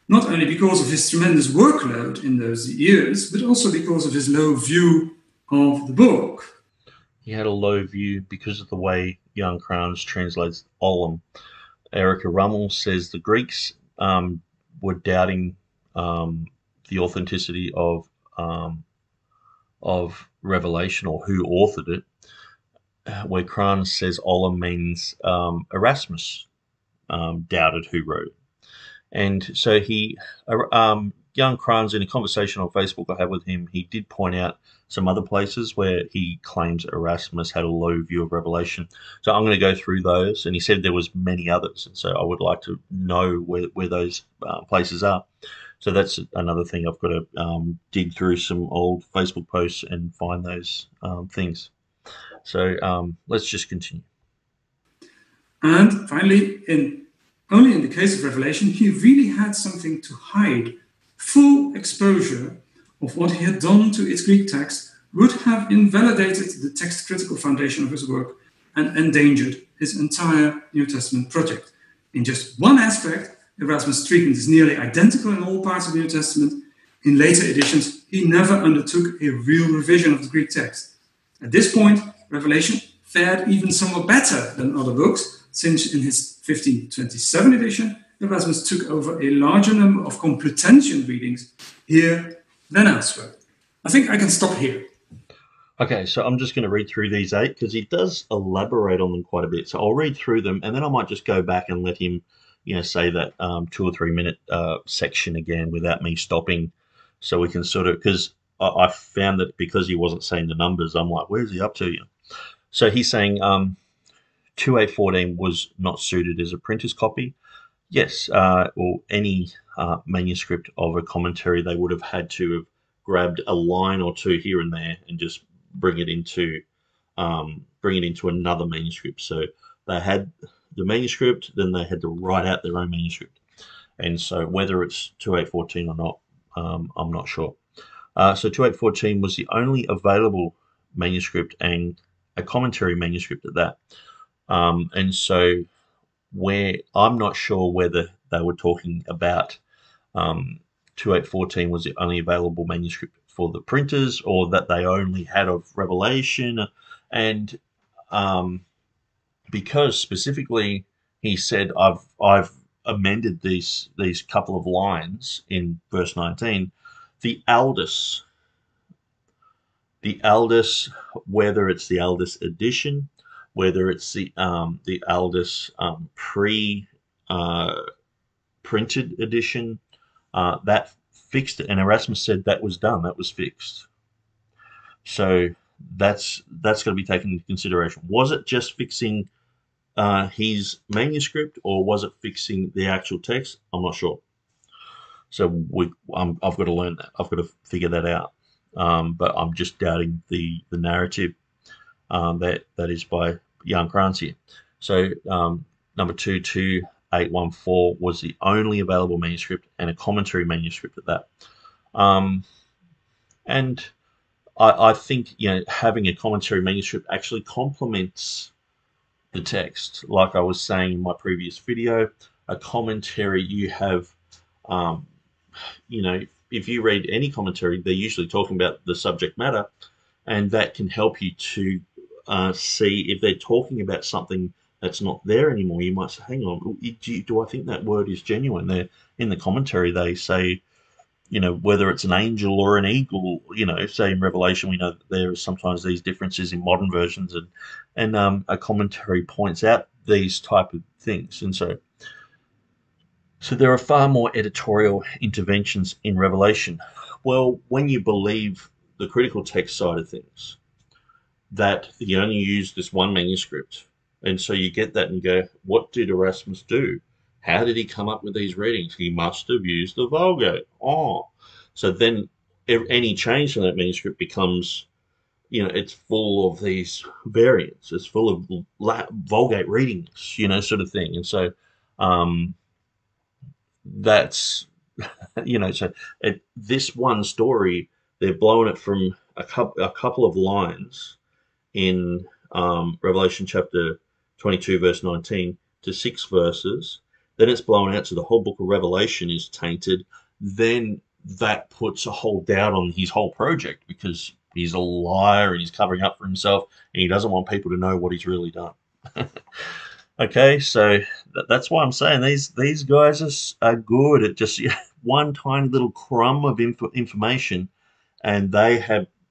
not only because of his tremendous workload in those years, but also because of his low view of the book. He had a low view because of the way Jan Kranz translates Olam. Erica Rummel says the Greeks were doubting the authenticity of Revelation, or who authored it, where Kranz says Olam means Erasmus doubted who wrote it. And so Jan Kranz, in a conversation on Facebook I had with him, he did point out some other places where he claims Erasmus had a low view of Revelation. So I'm going to go through those, and he said there was many others, and so I would like to know where those places are. So that's another thing. I've got to dig through some old Facebook posts and find those things. So let's just continue. And finally, only in the case of Revelation, he really had something to hide. Full exposure of what he had done to its Greek text would have invalidated the text-critical foundation of his work and endangered his entire New Testament project. In just one aspect, Erasmus' treatment is nearly identical in all parts of the New Testament. In later editions, he never undertook a real revision of the Greek text. At this point, Revelation fared even somewhat better than other books, since in his 1527 edition, Erasmus took over a larger number of Complutensian readings here than elsewhere. I think I can stop here. Okay, so I'm just going to read through these 8 because he does elaborate on them quite a bit. So I'll read through them, and then I might just go back and let him, say that 2 or 3 minute section again without me stopping, so we can sort of, because I found that because he wasn't saying the numbers, I'm like, where's he up to? So he's saying 2A14 was not suited as a printer's copy. Yes, or any manuscript of a commentary, they would have had to have grabbed a line or two here and there and just bring it into another manuscript. So they had the manuscript, then they had to write out their own manuscript. And so whether it's 2814 or not, I'm not sure. So 2814 was the only available manuscript and a commentary manuscript at that. And so where I'm not sure whether they were talking about 2814 was the only available manuscript for the printers, or that they only had of Revelation, and because specifically he said I've amended these couple of lines in verse 19. The eldest, whether it's the eldest edition, whether it's the eldest pre printed edition, that fixed it, and Erasmus said that was done, that was fixed. So that's going to be taken into consideration. Was it just fixing his manuscript, or was it fixing the actual text? I'm not sure. So I've got to learn that. I've got to figure that out. But I'm just doubting the narrative that is by Jan Krantz here. So number 22814 was the only available manuscript, and a commentary manuscript at that. And I think having a commentary manuscript actually complements the text. Like I was saying in my previous video, a commentary, you have, if you read any commentary, they're usually talking about the subject matter, and that can help you to see if they're talking about something that's not there anymore. You might say, hang on, do I think that word is genuine? There in the commentary, they say, whether it's an angel or an eagle, say in Revelation, we know that there are sometimes these differences in modern versions, and a commentary points out these type of things. And so there are far more editorial interventions in Revelation. Well, when you believe the critical text side of things, that he only used this one manuscript, and so you get that and go, what did Erasmus do? How did he come up with these readings? He must have used the Vulgate. Oh, so then any change in that manuscript becomes, it's full of these variants. It's full of Vulgate readings, sort of thing. And so that's, this one story, they're blowing it from a couple of lines in Revelation chapter 22, verse 19 to 6 verses. Then it's blown out, so the whole book of Revelation is tainted. Then that puts a whole doubt on his whole project, because he's a liar and he's covering up for himself, and he doesn't want people to know what he's really done. Okay, so that's why I'm saying these guys are good at just one tiny little crumb of information, and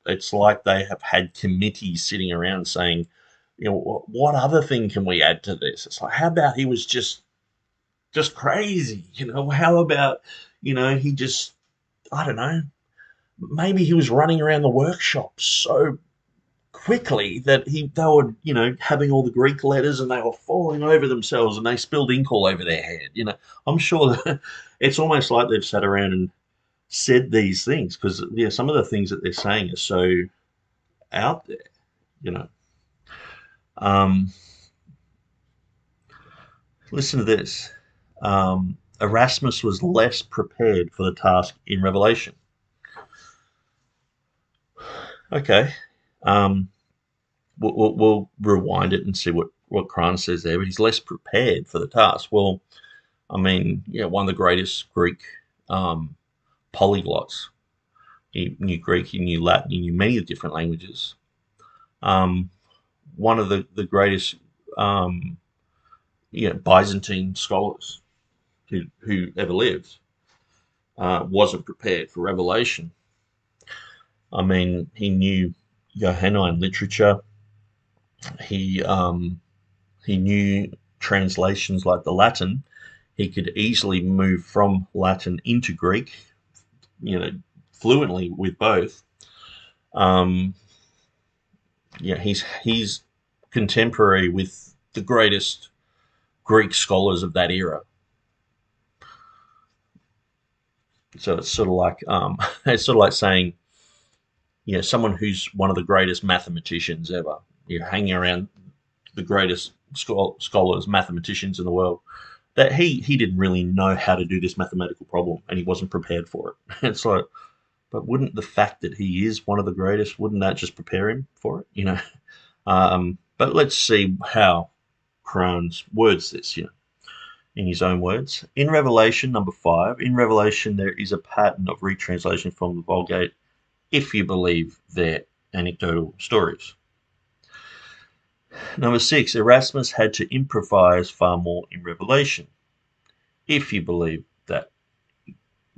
it's like they have had committees sitting around saying, what other thing can we add to this? It's like, how about he was just crazy? How about, he just, I don't know, maybe he was running around the workshop so quickly that they were, having all the Greek letters and they were falling over themselves and they spilled ink all over their head. I'm sure that it's almost like they've sat around and said these things, because some of the things that they're saying are so out there. Listen to this. Erasmus was less prepared for the task in Revelation. Okay. We'll rewind it and see what Krantz says there, but he's less prepared for the task. Well, I mean, one of the greatest Greek polyglots. He knew Greek, he knew Latin, he knew many different languages. One of the greatest Byzantine scholars who ever lived wasn't prepared for Revelation. I mean, he knew Johannine literature. He he knew translations like the Latin. He could easily move from Latin into Greek, fluently with both. Um, yeah, he's contemporary with the greatest Greek scholars of that era. So it's sort of like it's sort of like saying, someone who's one of the greatest mathematicians ever. You're hanging around the greatest scholars, mathematicians in the world. That he didn't really know how to do this mathematical problem, and he wasn't prepared for it. It's like, but wouldn't the fact that he is one of the greatest, wouldn't that just prepare him for it? But let's see how Crohn's words this. In his own words. In Revelation, number 5, in Revelation there is a pattern of retranslation from the Vulgate if you believe their anecdotal stories. Number 6, Erasmus had to improvise far more in Revelation if you believe that,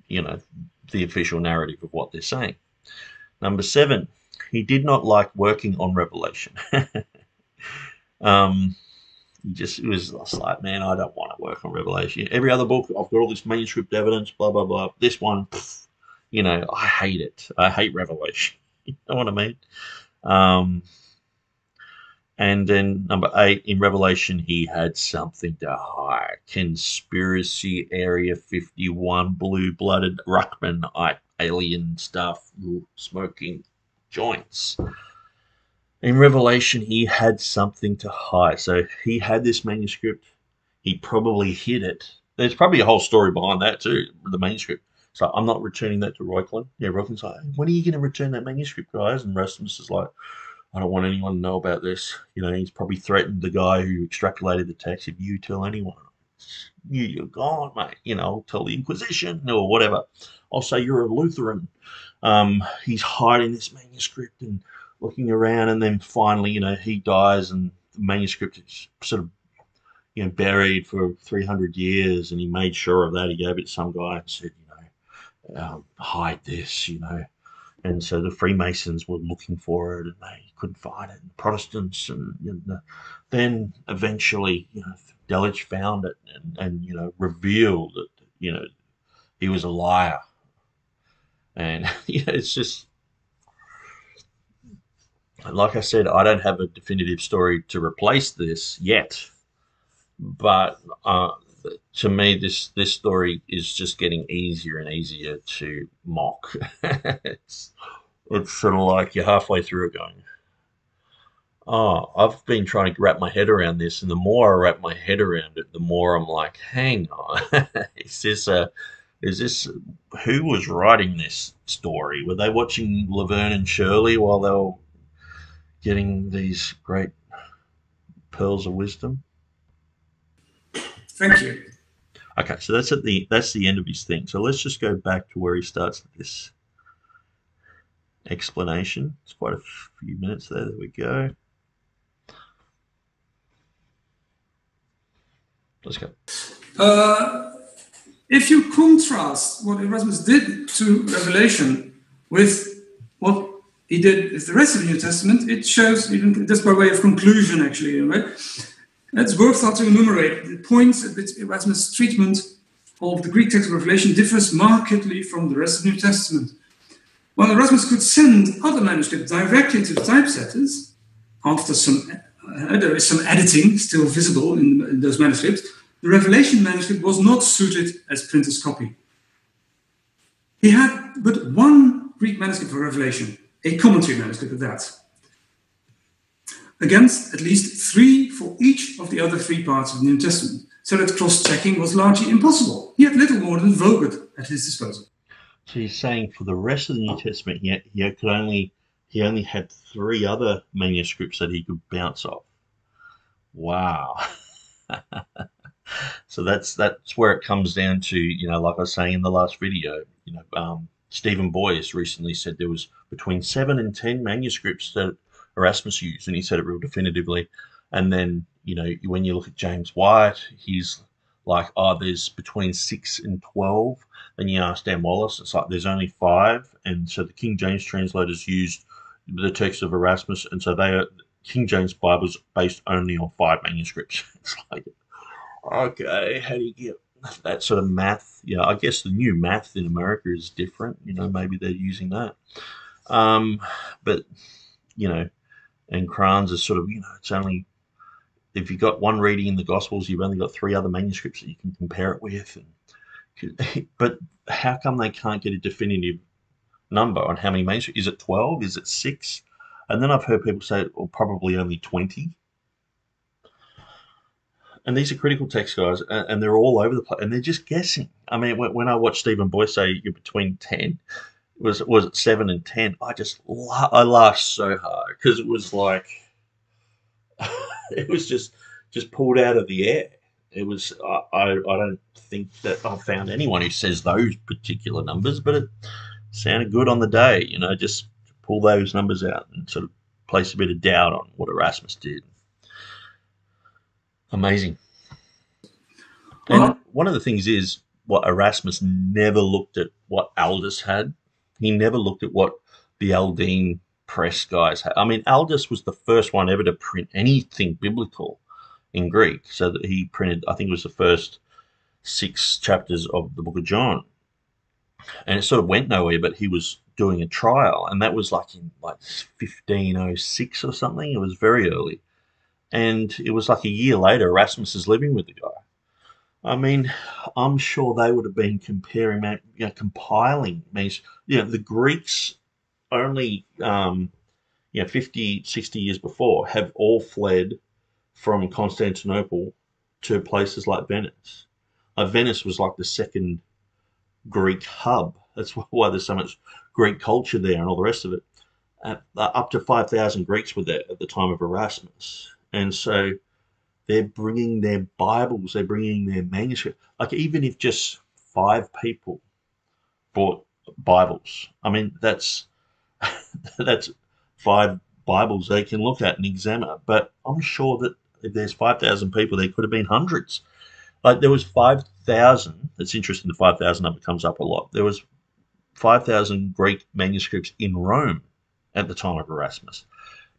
the official narrative of what they're saying. Number 7, he did not like working on Revelation. It was like, man, I don't want to work on Revelation. Every other book, I've got all this manuscript evidence, blah, blah, blah. This one, I hate it. I hate Revelation. You know what I mean? And then number 8, in Revelation, he had something to hide. Conspiracy Area 51, blue-blooded Ruckman, alien stuff, smoking joints. In Revelation, he had something to hide. So he had this manuscript. He probably hid it. There's probably a whole story behind that too, the manuscript. So I'm not returning that to Reuchlin. Yeah, Reuchlin's like, when are you going to return that manuscript, guys? And Rasmus is like, I don't want anyone to know about this. He's probably threatened the guy who extrapolated the text. If you tell anyone, you're gone, mate. I'll tell the Inquisition or whatever. I'll say you're a Lutheran. He's hiding this manuscript and looking around, and then finally, he dies, and the manuscript is sort of, buried for 300 years, and he made sure of that. He gave it to some guy and said, hide this, And so the Freemasons were looking for it, and they couldn't find it. And the Protestants, and then eventually, Delitzsch found it and revealed that, he was a liar. And it's just, like I said, I don't have a definitive story to replace this yet, but to me, this story is just getting easier and easier to mock. It's sort of like you're halfway through it going, oh, I've been trying to wrap my head around this, and the more I wrap my head around it, the more I'm like, hang on, is this who was writing this story? Were they watching Laverne and Shirley while they were getting these great pearls of wisdom? Thank you. Okay, so that's the end of his thing. So let's just go back to where he starts this explanation. It's quite a few minutes there. There we go. Let's go. If you contrast what Erasmus did to Revelation with what he did with the rest of the New Testament, it shows, even just by way of conclusion, actually, right? It's worthwhile to enumerate the points at which Erasmus' treatment of the Greek text of Revelation differs markedly from the rest of the New Testament. While Erasmus could send other manuscripts directly to the typesetters, after there is some editing still visible in those manuscripts, the Revelation manuscript was not suited as printer's copy. He had but one Greek manuscript for Revelation, a commentary manuscript of that, against at least 3 for each of the other 3 parts of the New Testament, so that cross-checking was largely impossible. He had little more than Vulgate at his disposal. So you're saying for the rest of the New Testament, he only had 3 other manuscripts that he could bounce off. Wow. So that's where it comes down to, like I was saying in the last video, Stephen Boyce recently said there was between 7 and 10 manuscripts that Erasmus used, and he said it real definitively. And then, when you look at James White, he's like, oh, there's between 6 and 12. Then you ask Dan Wallace, it's like there's only 5. And so the King James translators used, the text of Erasmus, and so they are King James Bible's based only on 5 manuscripts. It's like, okay, how do you get that sort of math? Yeah, I guess the new math in America is different. Maybe they're using that. But and Kranz is sort of, it's only if you've got one reading in the Gospels, you've only got 3 other manuscripts that you can compare it with. But how come they can't get a definitive number on how many manuscripts? Is it 12? Is it 6? And then I've heard people say, well, probably only 20. And these are critical text guys, and they're all over the place, and they're just guessing. I mean, when I watched Stephen Boyce say you're between 10, was it 7 and 10? I laughed so hard because it was like it was just pulled out of the air. It was I don't think that I've found anyone who says those particular numbers, but it sounded good on the day. Just pull those numbers out and sort of place a bit of doubt on what Erasmus did. Amazing. And one of the things is what Erasmus never looked at what Aldous had. He never looked at what the Aldine press guys had. I mean, Aldous was the first one ever to print anything biblical in Greek. So that he printed, I think it was the first 6 chapters of the book of John. And it sort of went nowhere, but he was doing a trial. And that was in 1506 or something. It was very early. And it was like a year later, Erasmus is living with the guy. I mean, I'm sure they would have been comparing, compiling. The Greeks only, 50, 60 years before have all fled from Constantinople to places like Venice. Venice was like the second Greek hub. That's why there's so much Greek culture there and all the rest of it. Up to 5,000 Greeks were there at the time of Erasmus. And so they're bringing their Bibles, they're bringing their manuscript. Even if just 5 people bought Bibles, I mean, that's 5 Bibles they can look at and examine. But I'm sure that if there's 5,000 people, there could have been hundreds. There was 5,000. It's interesting, the 5,000 number comes up a lot. There was 5,000 Greek manuscripts in Rome at the time of Erasmus.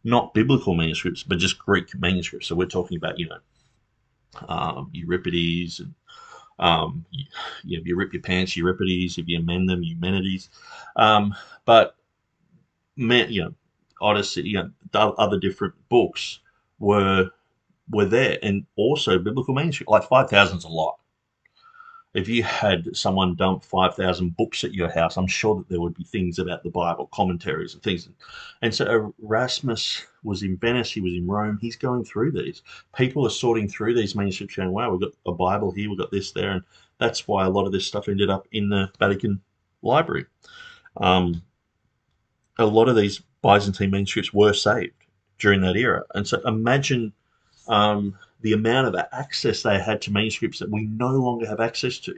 Not biblical manuscripts, but just Greek manuscripts. So we're talking about, Euripides, and if you rip your pants, Euripides. If you amend them, Eumenides. But Odyssey, other different books were there, and also biblical manuscripts. 5,000 is a lot. If you had someone dump 5,000 books at your house, I'm sure that there would be things about the Bible, commentaries and things. And so Erasmus was in Venice, he was in Rome, he's going through these. People are sorting through these manuscripts going, wow, we've got a Bible here, we've got this there. And that's why a lot of this stuff ended up in the Vatican Library. A lot of these Byzantine manuscripts were saved during that era. And so imagine the amount of access they had to manuscripts that we no longer have access to.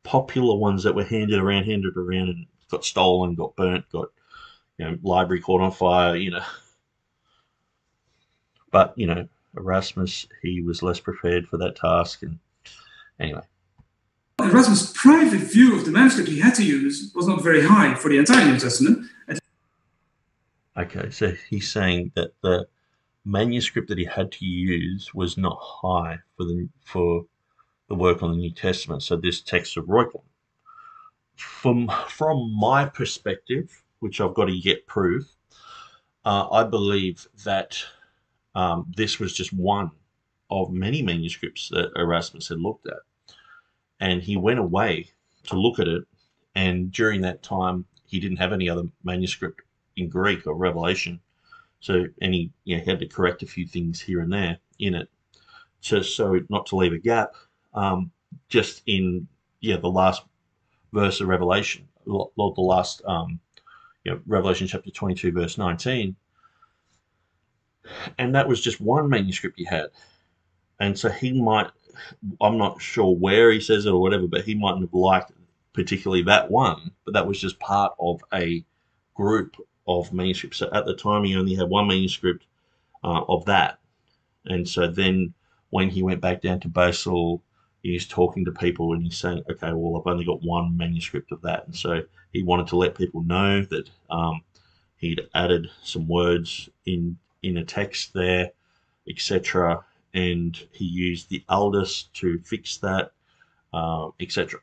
Popular ones that were handed around and got stolen, got burnt, got library caught on fire, But, Erasmus, he was less prepared for that task. And anyway. Erasmus' private view of the manuscript he had to use was not very high for the entire New Testament. Okay, so he's saying that the manuscript that he had to use was not high for the work on the New Testament. So this text of Reupon, from my perspective, which I've got to yet prove, I believe that this was just one of many manuscripts that Erasmus had looked at, and he went away to look at it. And during that time, he didn't have any other manuscript in Greek or Revelation. So, and he had to correct a few things here and there in it, so not to leave a gap. Just in the last verse of Revelation, the last Revelation chapter 22, verse 19, and that was just one manuscript he had, and so he might, I'm not sure where he says it or whatever, but he mightn't have liked particularly that one, but that was just part of a group of manuscripts. So at the time, he only had one manuscript of that. And so then when he went back down to Basel, he's talking to people and he's saying, okay, well, I've only got one manuscript of that. And so he wanted to let people know that he'd added some words in a text there, etc., and he used the eldest to fix that, etc.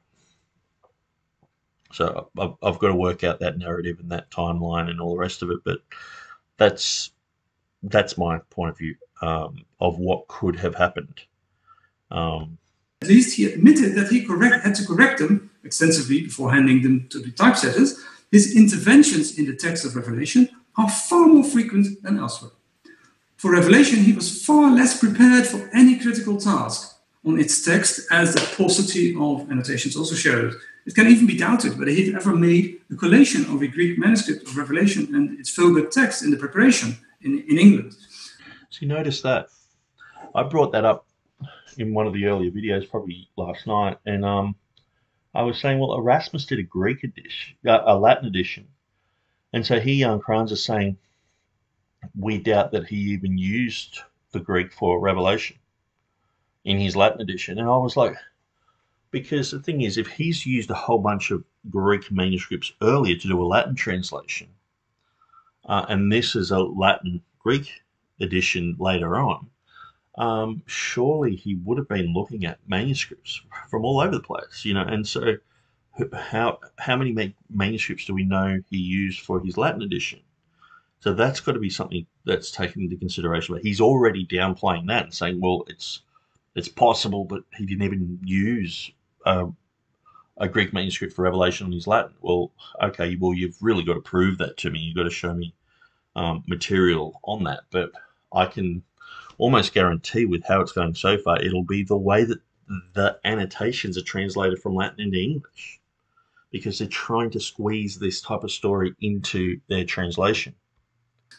So I've got to work out that narrative and that timeline and all the rest of it, but that's my point of view of what could have happened. At least he admitted that he had to correct them extensively before handing them to the typesetters. His interventions in the text of Revelation are far more frequent than elsewhere. For Revelation, he was far less prepared for any critical task on its text, as the paucity of annotations also shows. It can even be doubted whether he'd ever made a collation of a Greek manuscript of Revelation and its vulgar text in the preparation in England. So you notice that I brought that up in one of the earlier videos, probably last night, and I was saying, well, Erasmus did a Greek edition, a Latin edition, and so here Kranz is saying we doubt that he even used the Greek for Revelation in his Latin edition, and I was like, because the thing is, if he's used a whole bunch of Greek manuscripts earlier to do a Latin translation, and this is a Latin Greek edition later on, surely he would have been looking at manuscripts from all over the place, and so how many manuscripts do we know he used for his Latin edition? So that's got to be something that's taken into consideration. But he's already downplaying that and saying, well, it's possible, but he didn't even use a Greek manuscript for Revelation on his Latin. Well, okay, well, you've really got to prove that to me. You've got to show me material on that. But I can almost guarantee with how it's going so far, it'll be the way that the annotations are translated from Latin into English, because they're trying to squeeze this type of story into their translation.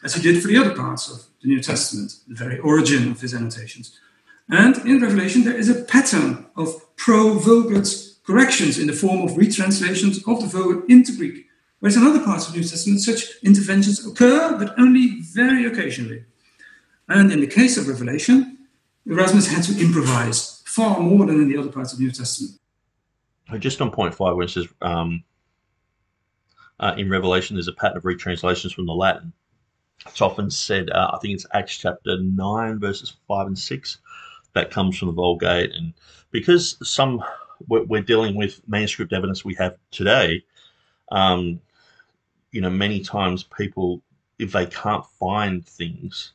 As he did for the other parts of the New Testament, the very origin of his annotations. And in Revelation, there is a pattern of pro-Vulgate corrections in the form of retranslations of the Vulgate into Greek, whereas in other parts of the New Testament, such interventions occur, but only very occasionally. And in the case of Revelation, Erasmus had to improvise far more than in the other parts of the New Testament. Just on point 5, where it says in Revelation there's a pattern of retranslations from the Latin. It's often said, I think it's Acts chapter 9, verses 5 and 6, that comes from the Vulgate. And because we're dealing with manuscript evidence we have today, many times people, if they can't find things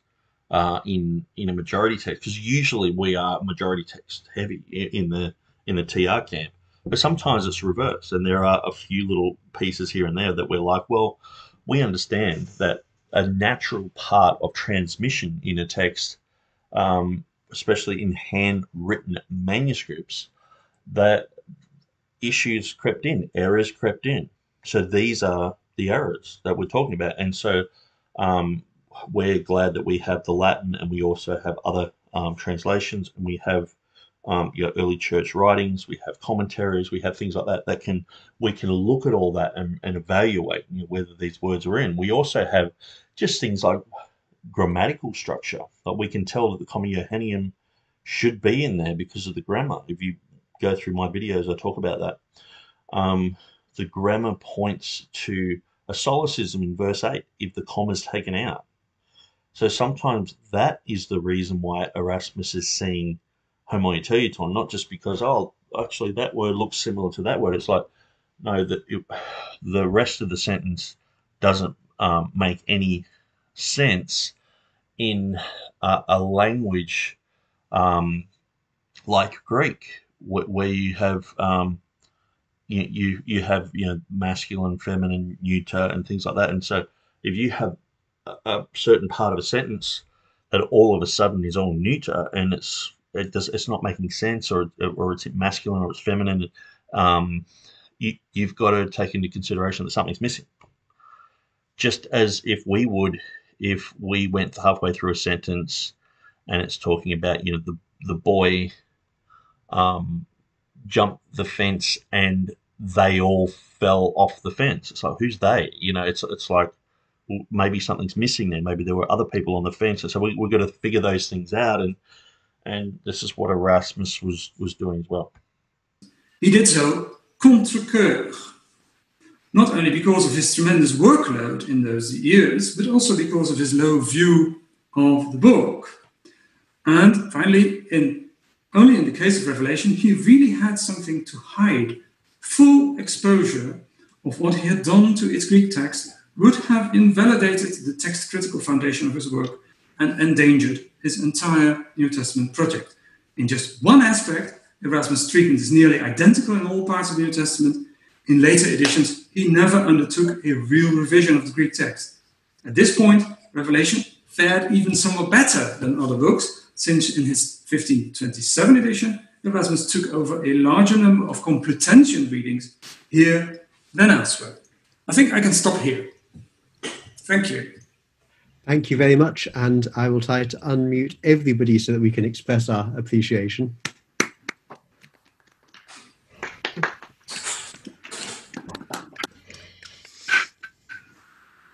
in a majority text, because usually we are majority text heavy in the TR camp, but sometimes it's reversed, and there are a few little pieces here and there that we're like, well, we understand that a natural part of transmission in a text, especially in handwritten manuscripts, that issues crept in, errors crept in. So these are the errors that we're talking about. And so we're glad that we have the Latin, and we also have other translations, and we have early church writings, we have commentaries, we have things like that we can look at all that and evaluate whether these words are in. We also have just things like grammatical structure, that we can tell that the comma Johanneum should be in there because of the grammar. If you go through my videos, I talk about that. The grammar points to a solecism in verse 8 if the comma is taken out. So sometimes that is the reason why Erasmus is seeing homoioteuton, not just because, actually that word looks similar to that word. It's like, no, the rest of the sentence doesn't make any sense in a language like Greek, where you have you have masculine, feminine, neuter, and things like that. And so if you have a certain part of a sentence that all of a sudden is all neuter, and it's not making sense, or it's masculine or it's feminine, you've got to take into consideration that something's missing. Just as if we went halfway through a sentence and it's talking about the boy jumped the fence and they all fell off the fence. It's like, who's they? It's like, well, maybe something's missing there. Maybe there were other people on the fence. And so we've got to figure those things out. And this is what Erasmus was doing as well. He did so contre cœur. not only because of his tremendous workload in those years, but also because of his low view of the book. And finally, only in the case of Revelation, he really had something to hide. Full exposure of what he had done to its Greek text would have invalidated the text critical foundation of his work and endangered his entire New Testament project. In just one aspect, Erasmus' treatment is nearly identical in all parts of the New Testament. In later editions, he never undertook a real revision of the Greek text. At this point, Revelation fared even somewhat better than other books, since in his 1527 edition, Erasmus took over a larger number of Complutensian readings here than elsewhere. I think I can stop here. Thank you. Thank you very much, and I will try to unmute everybody so that we can express our appreciation.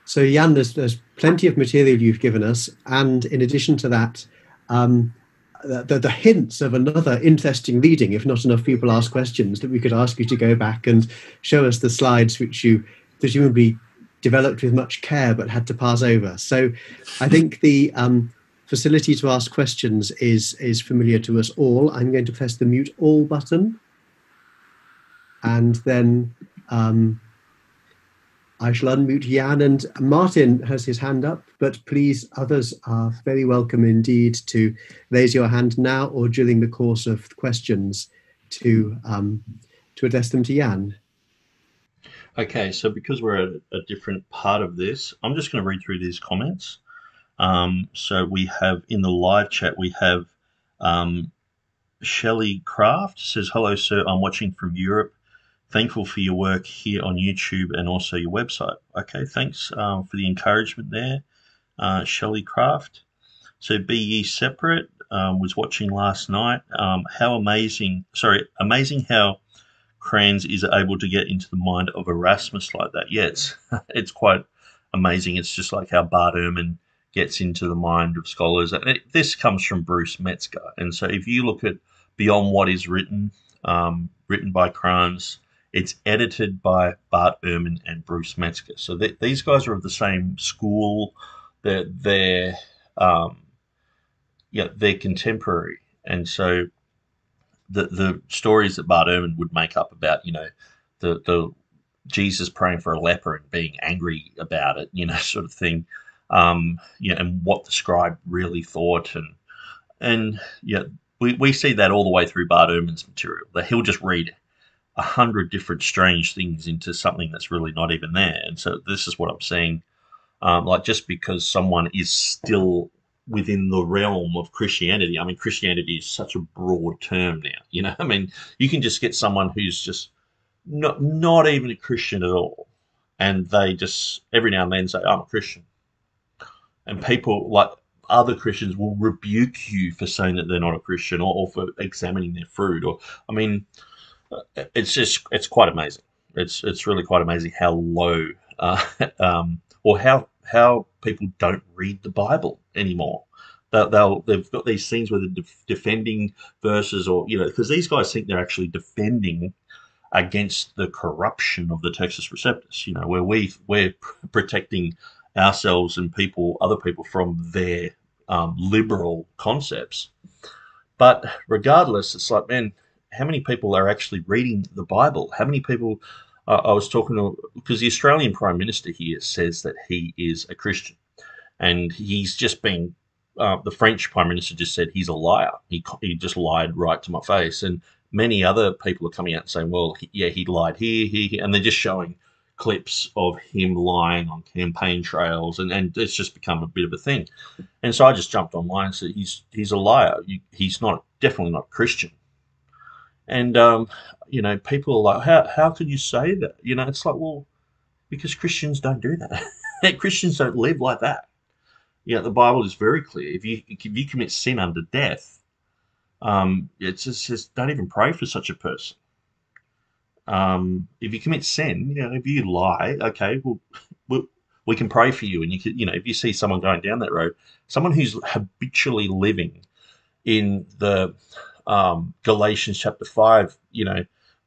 So Jan, there's plenty of material you've given us, and in addition to that, the hints of another interesting reading, if not enough people ask questions, that we could ask you to go back and show us the slides which you presumably developed with much care but had to pass over. So I think the facility to ask questions is familiar to us all. I'm going to press the mute all button, and then I shall unmute Jan, and Martin has his hand up, but please, others are very welcome indeed to raise your hand now or during the course of questions to address them to Jan. Okay, so because we're at a different part of this, I'm just going to read through these comments. So we have in the live chat, we have Shelley Craft says, "Hello, sir. I'm watching from Europe. Thankful for your work here on YouTube and also your website." Okay, thanks for the encouragement there, Shelley Craft. So Be Ye Separate was watching last night. Amazing how Kranz is able to get into the mind of Erasmus like that. Yeah, it's quite amazing. It's just like how Bart Ehrman gets into the mind of scholars. And this comes from Bruce Metzger. And so if you look at Beyond What Is Written, written by Kranz, it's edited by Bart Ehrman and Bruce Metzger. So these guys are of the same school. They're contemporary. And so the stories that Bart Ehrman would make up about, the Jesus praying for a leper and being angry about it, sort of thing, and what the scribe really thought. And we see that all the way through Bart Ehrman's material, that he'll just read 100 different strange things into something that's really not even there. And so this is what I'm saying. Just because someone is still within the realm of Christianity, I mean, Christianity is such a broad term now, I mean, you can just get someone who's just not even a Christian at all, and they just every now and then say, "I'm a Christian," and people like other Christians will rebuke you for saying that they're not a Christian, or for examining their fruit, or I mean, it's quite amazing. It's really quite amazing how low or how people don't read the Bible anymore. They've got these things where they're defending verses, or because these guys think they're actually defending against the corruption of the Textus Receptus, where we're protecting ourselves and other people from their liberal concepts. But regardless, it's like, man, how many people are actually reading the Bible? How many people? I was talking to, because the Australian Prime Minister here says that he is a Christian, and he's just been. The French Prime Minister just said he's a liar. He just lied right to my face, and many other people are coming out and saying, well, he lied here, and they're just showing clips of him lying on campaign trails, and it's just become a bit of a thing. And so I just jumped online and said, he's a liar. He's definitely not Christian. And people are like, how can you say that? It's like, well, because Christians don't do that. Christians don't live like that. The Bible is very clear. If you commit sin unto death, it just says don't even pray for such a person. If you commit sin, if you lie, okay, we can pray for you. And if you see someone going down that road, someone who's habitually living in the Galatians chapter 5,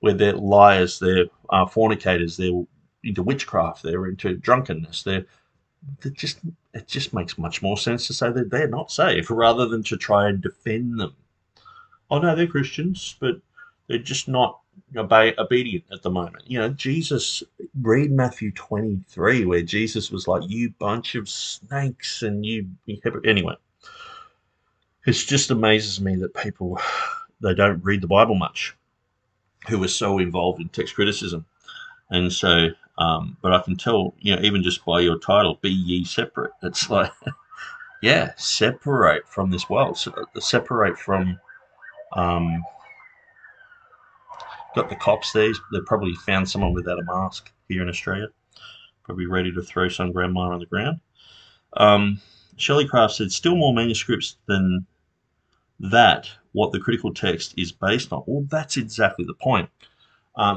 where they're liars, they're fornicators, they're into witchcraft, they're into drunkenness, it just makes much more sense to say that they're not saved rather than to try and defend them. Oh no, they're Christians, but they're just not obedient at the moment. You know, Jesus, read Matthew 23, where Jesus was like, "You bunch of snakes," and anyway. It just amazes me that people, they don't read the Bible much, who are so involved in text criticism. And so, but I can tell, you know, even just by your title, "Be ye separate," it's like, yeah, separate from this world, separate from. Got the cops there. They probably found someone without a mask here in Australia, probably ready to throw some grandma on the ground. Shelley Craft said, "Still more manuscripts than that. What the critical text is based on." Well, that's exactly the point.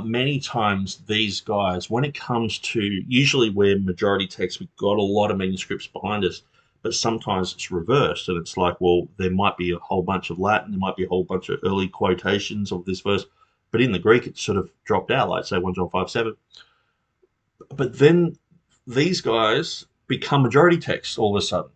Many times these guys, when it comes to, usually we're majority text, we've got a lot of manuscripts behind us, but sometimes it's reversed, and it's like, well, there might be a whole bunch of Latin, there might be a whole bunch of early quotations of this verse, but in the Greek it's sort of dropped out, like say 1 John 5:7. But then these guys become majority text all of a sudden,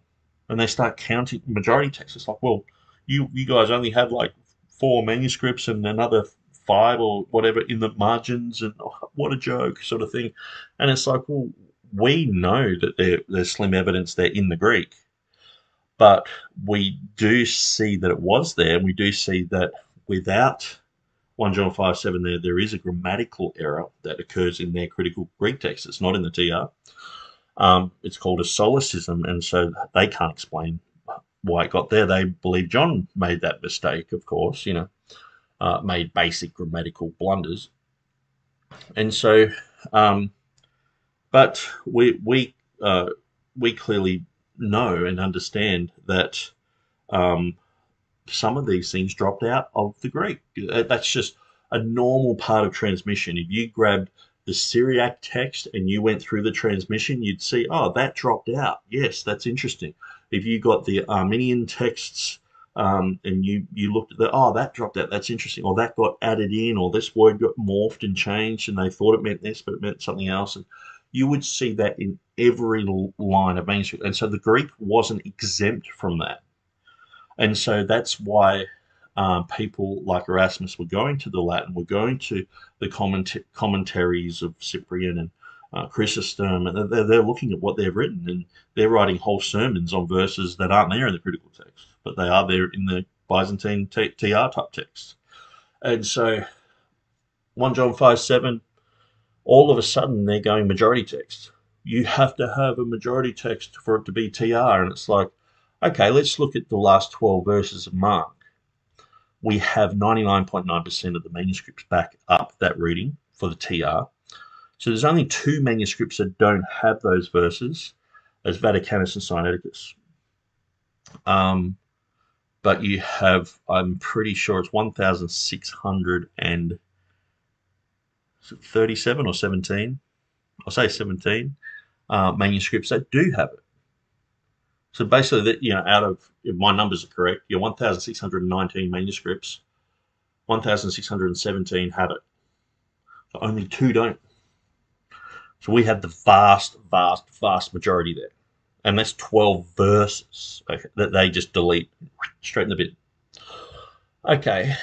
and they start counting majority text. It's like, well, you guys only had like 4 manuscripts and another 5 or whatever in the margins, and what a joke, sort of thing. And it's like, well, we know that there's slim evidence there in the Greek, but we do see that it was there, and we do see that without 1 John 5:7 there is a grammatical error that occurs in their critical Greek text. It's not in the TR. It's called a solecism, and so they can't explain why it got there. They believe John made that mistake, of course, you know, made basic grammatical blunders. And so, but we clearly know and understand that some of these things dropped out of the Greek. That's just a normal part of transmission. If you grabbed the Syriac text and you went through the transmission, you'd see, oh, that dropped out. Yes, that's interesting. If you got the Armenian texts and you looked at that dropped out, that's interesting. Or that got added in, or this word got morphed and changed, and they thought it meant this, but it meant something else. And you would see that in every line of manuscript. And so the Greek wasn't exempt from that. And so that's why people like Erasmus were going to the Latin, were going to the commentaries of Cyprian and Chrysostom, and they're looking at what they've written, and they're writing whole sermons on verses that aren't there in the critical text, but they are there in the Byzantine TR type text. And so 1 John 5:7, all of a sudden they're going majority text. You have to have a majority text for it to be TR, and it's like, okay, let's look at the last 12 verses of Mark. We have 99.9% of the manuscripts back up that reading for the TR. So there's only 2 manuscripts that don't have those verses, as Vaticanus and Sinaiticus. But you have, I'm pretty sure it's 1,637 or 17. I'll say 17 manuscripts that do have it. So basically, that, you know, out of, if my numbers are correct, 1,619 manuscripts, 1,617 have it. So only 2 don't. So we have the vast, vast, vast majority there. And that's 12 verses, okay, that they just delete straight in the bin. Okay,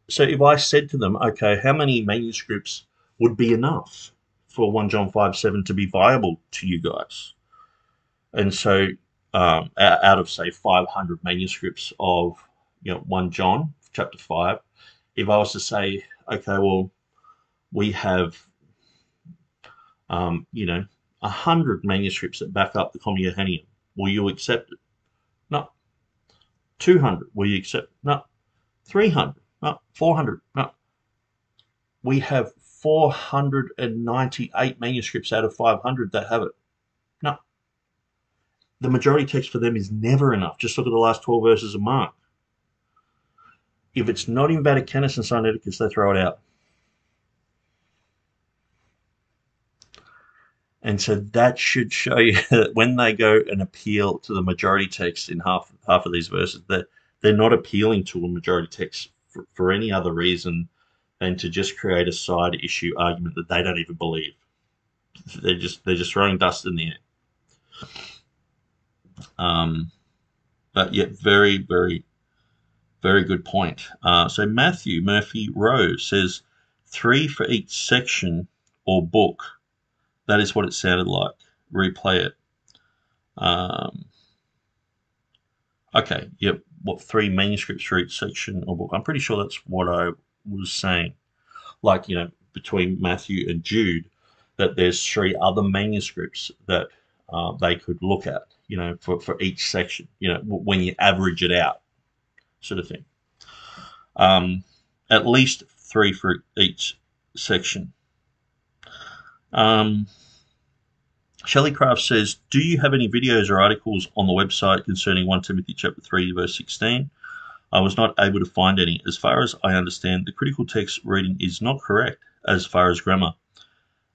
so if I said to them, okay, how many manuscripts would be enough for 1 John 5:7 to be viable to you guys? And so out of, say, 500 manuscripts of 1 John chapter 5, if I was to say, okay, well, we have 100 manuscripts that back up the Comma Johanneum, will you accept it? No. 200, will you accept it? No. 300, no. 400, no. We have 498 manuscripts out of 500 that have it. No. The majority text for them is never enough. Just look at the last 12 verses of Mark. If it's not in Vaticanus and Sinaiticus, they throw it out. And so that should show you that when they go and appeal to the majority text in half of these verses, that they're not appealing to a majority text for any other reason than to just create a side issue argument that they don't even believe. they're just throwing dust in the air. But yeah, very, very, very good point. So Matthew Murphy Rose says 3 for each section or book. That is what it sounded like. Replay it. Okay, yep. What, 3 manuscripts for each section or book? I'm pretty sure that's what I was saying. Like, between Matthew and Jude, that there's 3 other manuscripts that they could look at, for each section, when you average it out, sort of thing. At least 3 for each section. Shelley Craft says, do you have any videos or articles on the website concerning 1 Timothy chapter 3, verse 16? I was not able to find any. As far as I understand, the critical text reading is not correct as far as grammar.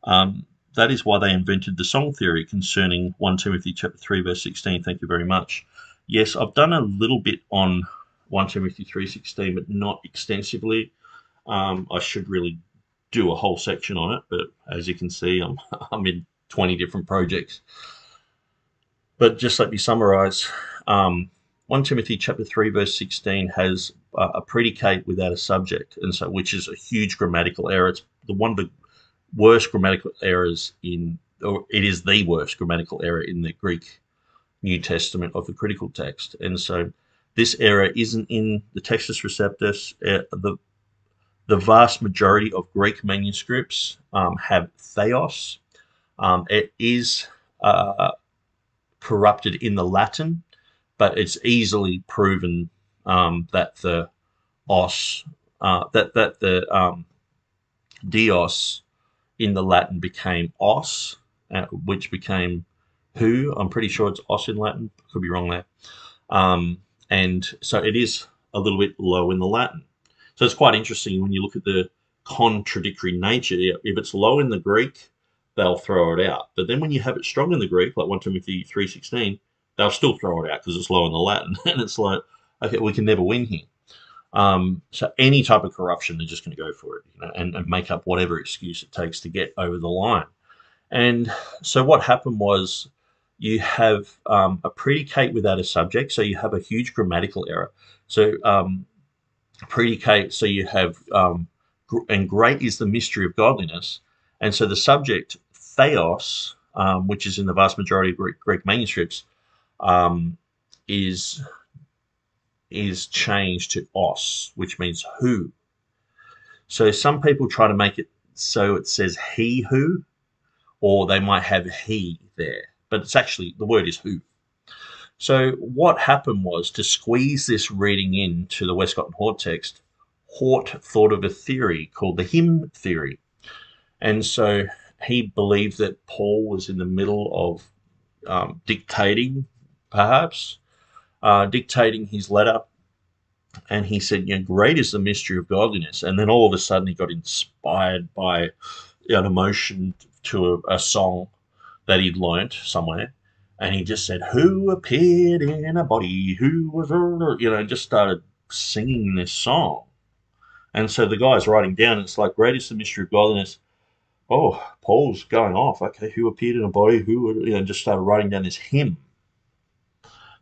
That is why they invented the song theory concerning 1 Timothy chapter 3, verse 16. Thank you very much. Yes, I've done a little bit on 1 Timothy 3:16, but not extensively. I should really do a whole section on it, but as you can see, I'm in 20 different projects. But just let me summarize. 1 Timothy chapter 3 verse 16 has a predicate without a subject, and so which is a huge grammatical error. It's one of the worst grammatical errors it is the worst grammatical error in the Greek New Testament of the critical text. And so this error isn't in the Textus Receptus. The vast majority of Greek manuscripts have theos. It is corrupted in the Latin, but it's easily proven that the os, the dios in the Latin became os, which became who. I'm pretty sure it's os in Latin. Could be wrong there. And so it is a little bit low in the Latin. So it's quite interesting when you look at the contradictory nature. If it's low in the Greek, they'll throw it out. But then when you have it strong in the Greek, like 1 Timothy 3:16, they'll still throw it out because it's low in the Latin. And it's like, okay, we can never win here. So any type of corruption, they're just going to go for it, and make up whatever excuse it takes to get over the line. And so what happened was you have a predicate without a subject, so you have a huge grammatical error. So predicate, so you have, and great is the mystery of godliness. And so the subject, theos, which is in the vast majority of Greek manuscripts, is changed to os, which means who. So some people try to make it so it says he who, or they might have he there, but it's actually, the word is who. So what happened was, to squeeze this reading into the Westcott and Hort text, Hort thought of a theory called the hymn theory. And so he believed that Paul was in the middle of dictating, perhaps, dictating his letter. And he said, great is the mystery of godliness. And then all of a sudden he got inspired by an emotion to a song that he'd learnt somewhere. And he just said, who appeared in a body, who was, just started singing this song. And so the guy's writing down, it's like, great is the mystery of godliness. Oh, Paul's going off. Okay, who appeared in a body, who, just started writing down this hymn.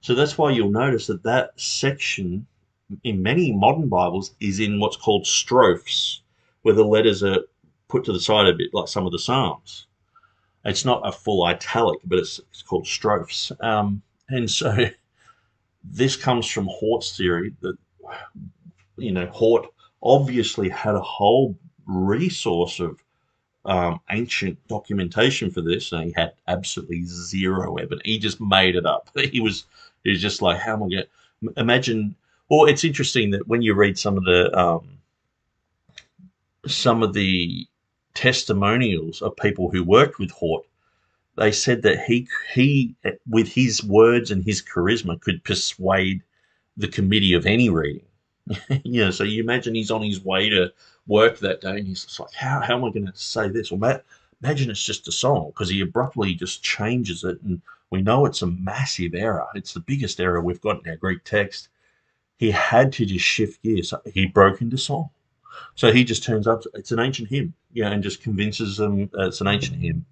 So that's why you'll notice that section in many modern Bibles is in what's called strophes, where the letters are put to the side a bit, like some of the Psalms. It's not a full italic, but it's called strophes. And so this comes from Hort's theory that, Hort obviously had a whole resource of ancient documentation for this, and he had absolutely zero evidence. He just made it up. He was just like, how am I going to imagine? Well, it's interesting that when you read some of the testimonials of people who worked with Hort, they said that he with his words and his charisma could persuade the committee of any reading. So you imagine he's on his way to work that day and he's just like, how am I going to say this? Or imagine it's just a song, because he abruptly just changes it, and we know it's a massive error. It's the biggest error we've got in our Greek text. He had to just shift gears. He broke into song. So he just turns up, it's an ancient hymn, and just convinces them it's an ancient hymn.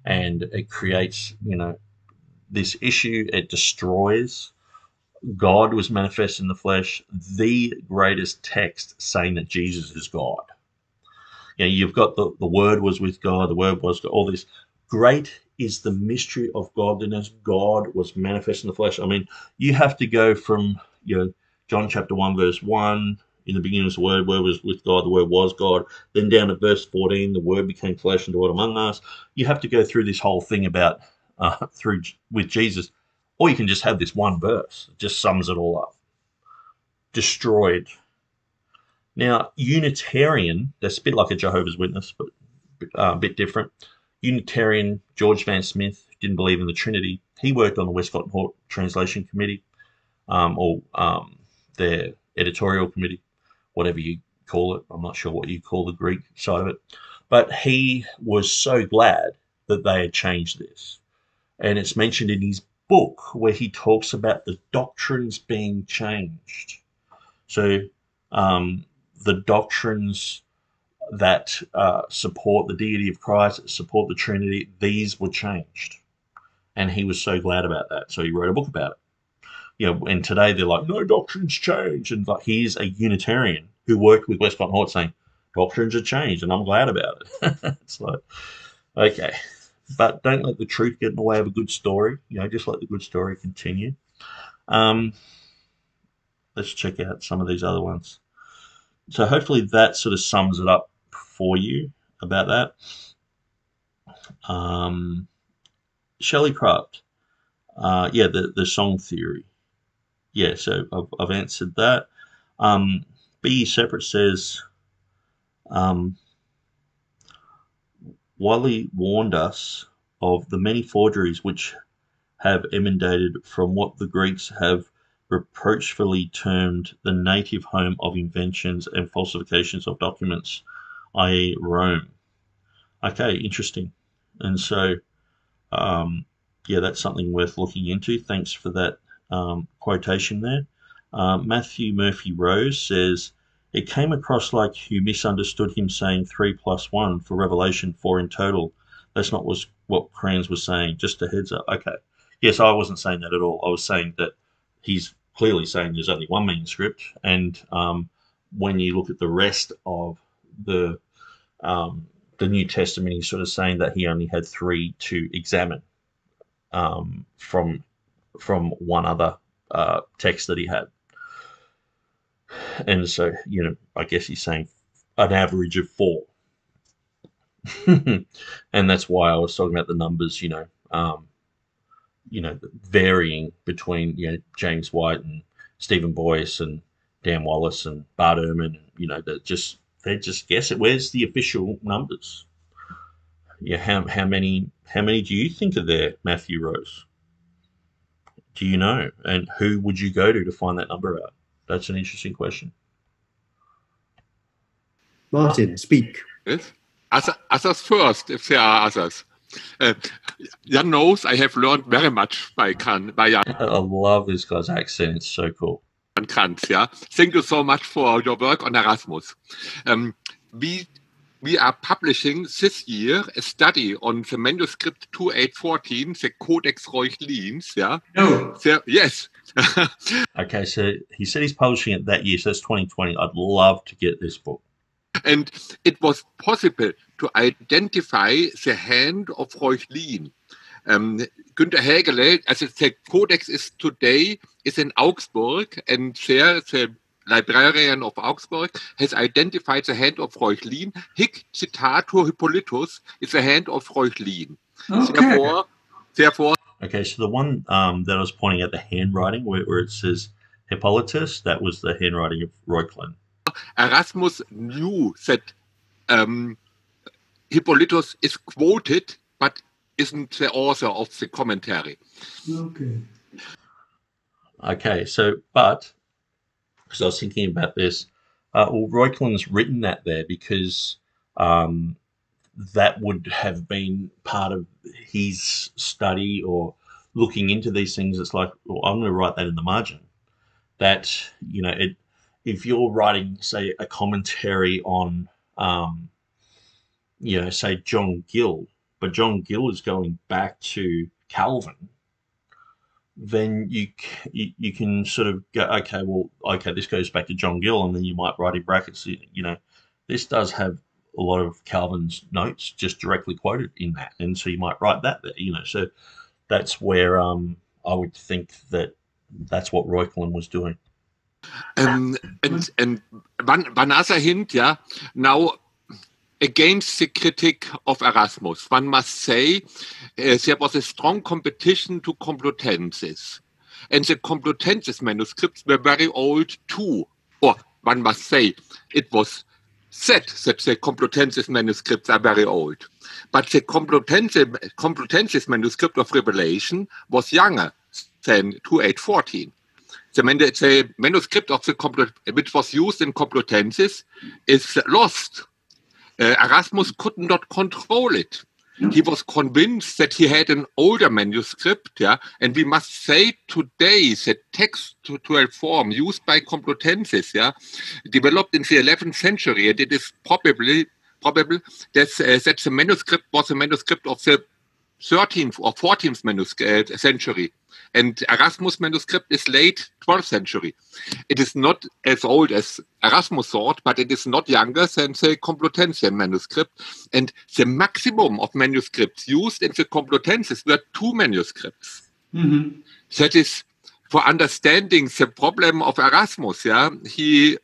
and it creates, this issue. It destroys. God was manifest in the flesh, the greatest text saying that Jesus is God. You've got the Word was with God, the Word was God, all this. Great is the mystery of godliness. God was manifest in the flesh. I mean, you have to go from, John chapter 1, verse 1, in the beginning was the Word was with God, the Word was God. Then down to verse 14, the Word became flesh and dwelt among us. You have to go through this whole thing about, with Jesus. Or you can just have this one verse. It just sums it all up. Destroyed. Now, Unitarian, that's a bit like a Jehovah's Witness, but a bit different. Unitarian George Van Smith didn't believe in the Trinity. He worked on the Westcott and Hort Translation Committee, or their editorial committee, whatever you call it. I'm not sure what you call the Greek side of it. But he was so glad that they had changed this. And it's mentioned in his book where he talks about the doctrines being changed. So the doctrines that support the deity of Christ, that support the Trinity, these were changed. And he was so glad about that. So he wrote a book about it. And today they're like, no, doctrines change. And like, he's a Unitarian who worked with Westcott and Hort saying, doctrines are changed, and I'm glad about it. It's like, okay. But don't let the truth get in the way of a good story. Just let the good story continue. Let's check out some of these other ones. So hopefully that sort of sums it up for you about that. Shelley Craft. The song theory. Yeah, so I've answered that. Be Separate says, Wiley warned us of the many forgeries which have emanated from what the Greeks have reproachfully termed the native home of inventions and falsifications of documents, i.e. Rome. Okay, interesting. And so, that's something worth looking into. Thanks for that quotation there. Matthew Murphy Rose says, it came across like you misunderstood him saying 3 + 1 for Revelation 4 in total. That's not what Kranz was saying. Just a heads up. Okay. Yes, I wasn't saying that at all. I was saying that he's clearly saying there's only one manuscript. And when you look at the rest of the New Testament, he's sort of saying that he only had 3 to examine from one other text that he had. And so, I guess he's saying an average of 4. And that's why I was talking about the numbers, varying between, James White and Stephen Boyce and Dan Wallace and Bart Ehrman, they just guess it. Where's the official numbers? How many do you think are there, Matthew Rose? Do you know? And who would you go to find that number out? That's an interesting question. Martin, speak. Yes. Others first, if there are others. Jan knows I have learned very much by Jan. I love this guy's accent. It's so cool. Kranz, yeah. Thank you so much for your work on Erasmus. We are publishing this year a study on the manuscript 2814, the Codex Reuchlins. Yeah. No. Yes. Okay, so he said he's publishing it that year, so that's 2020. I'd love to get this book. And it was possible to identify the hand of Reuchlin. Günther Hägele, as the Codex is today, is in Augsburg, and there the librarian of Augsburg has identified the hand of Reuchlin. Hic citator Hippolytus is the hand of Reuchlin. Okay. Therefore. Okay, so the one that I was pointing at, the handwriting where it says Hippolytus, that was the handwriting of Reuchlin. Erasmus knew that Hippolytus is quoted, but isn't the author of the commentary. Okay. Okay, so, but, because I was thinking about this, Reuchlin's written that there because that would have been part of his study or looking into these things. It's like, well, I'm going to write that in the margin. That, if you're writing, say, a commentary on, say, John Gill, but John Gill is going back to Calvin, then you can sort of go, okay, well, okay, this goes back to John Gill, and then you might write in brackets, you know, this does have a lot of Calvin's notes just directly quoted in that, and so you might write that there, you know. So that's where I would think that that's what Reuchlin was doing. And one other hint, yeah. Now, against the critic of Erasmus, one must say there was a strong competition to Complutensis. And the Complutensis manuscripts were very old too. Or one must say it was said that the Complutensis manuscripts are very old. But the Complutensis manuscript of Revelation was younger than 2814. The manuscript of which was used in Complutensis is lost. Erasmus could not control it. He was convinced that he had an older manuscript, yeah, and we must say today that textual form used by Complutensis, yeah, developed in the 11th century, and it is probable that the manuscript was a manuscript of the 13th or 14th century. And Erasmus' manuscript is late 12th century. It is not as old as Erasmus thought, but it is not younger than the Complutensian manuscript. And the maximum of manuscripts used in the Complutensis were 2 manuscripts. Mm-hmm. That is for understanding the problem of Erasmus. Yeah, he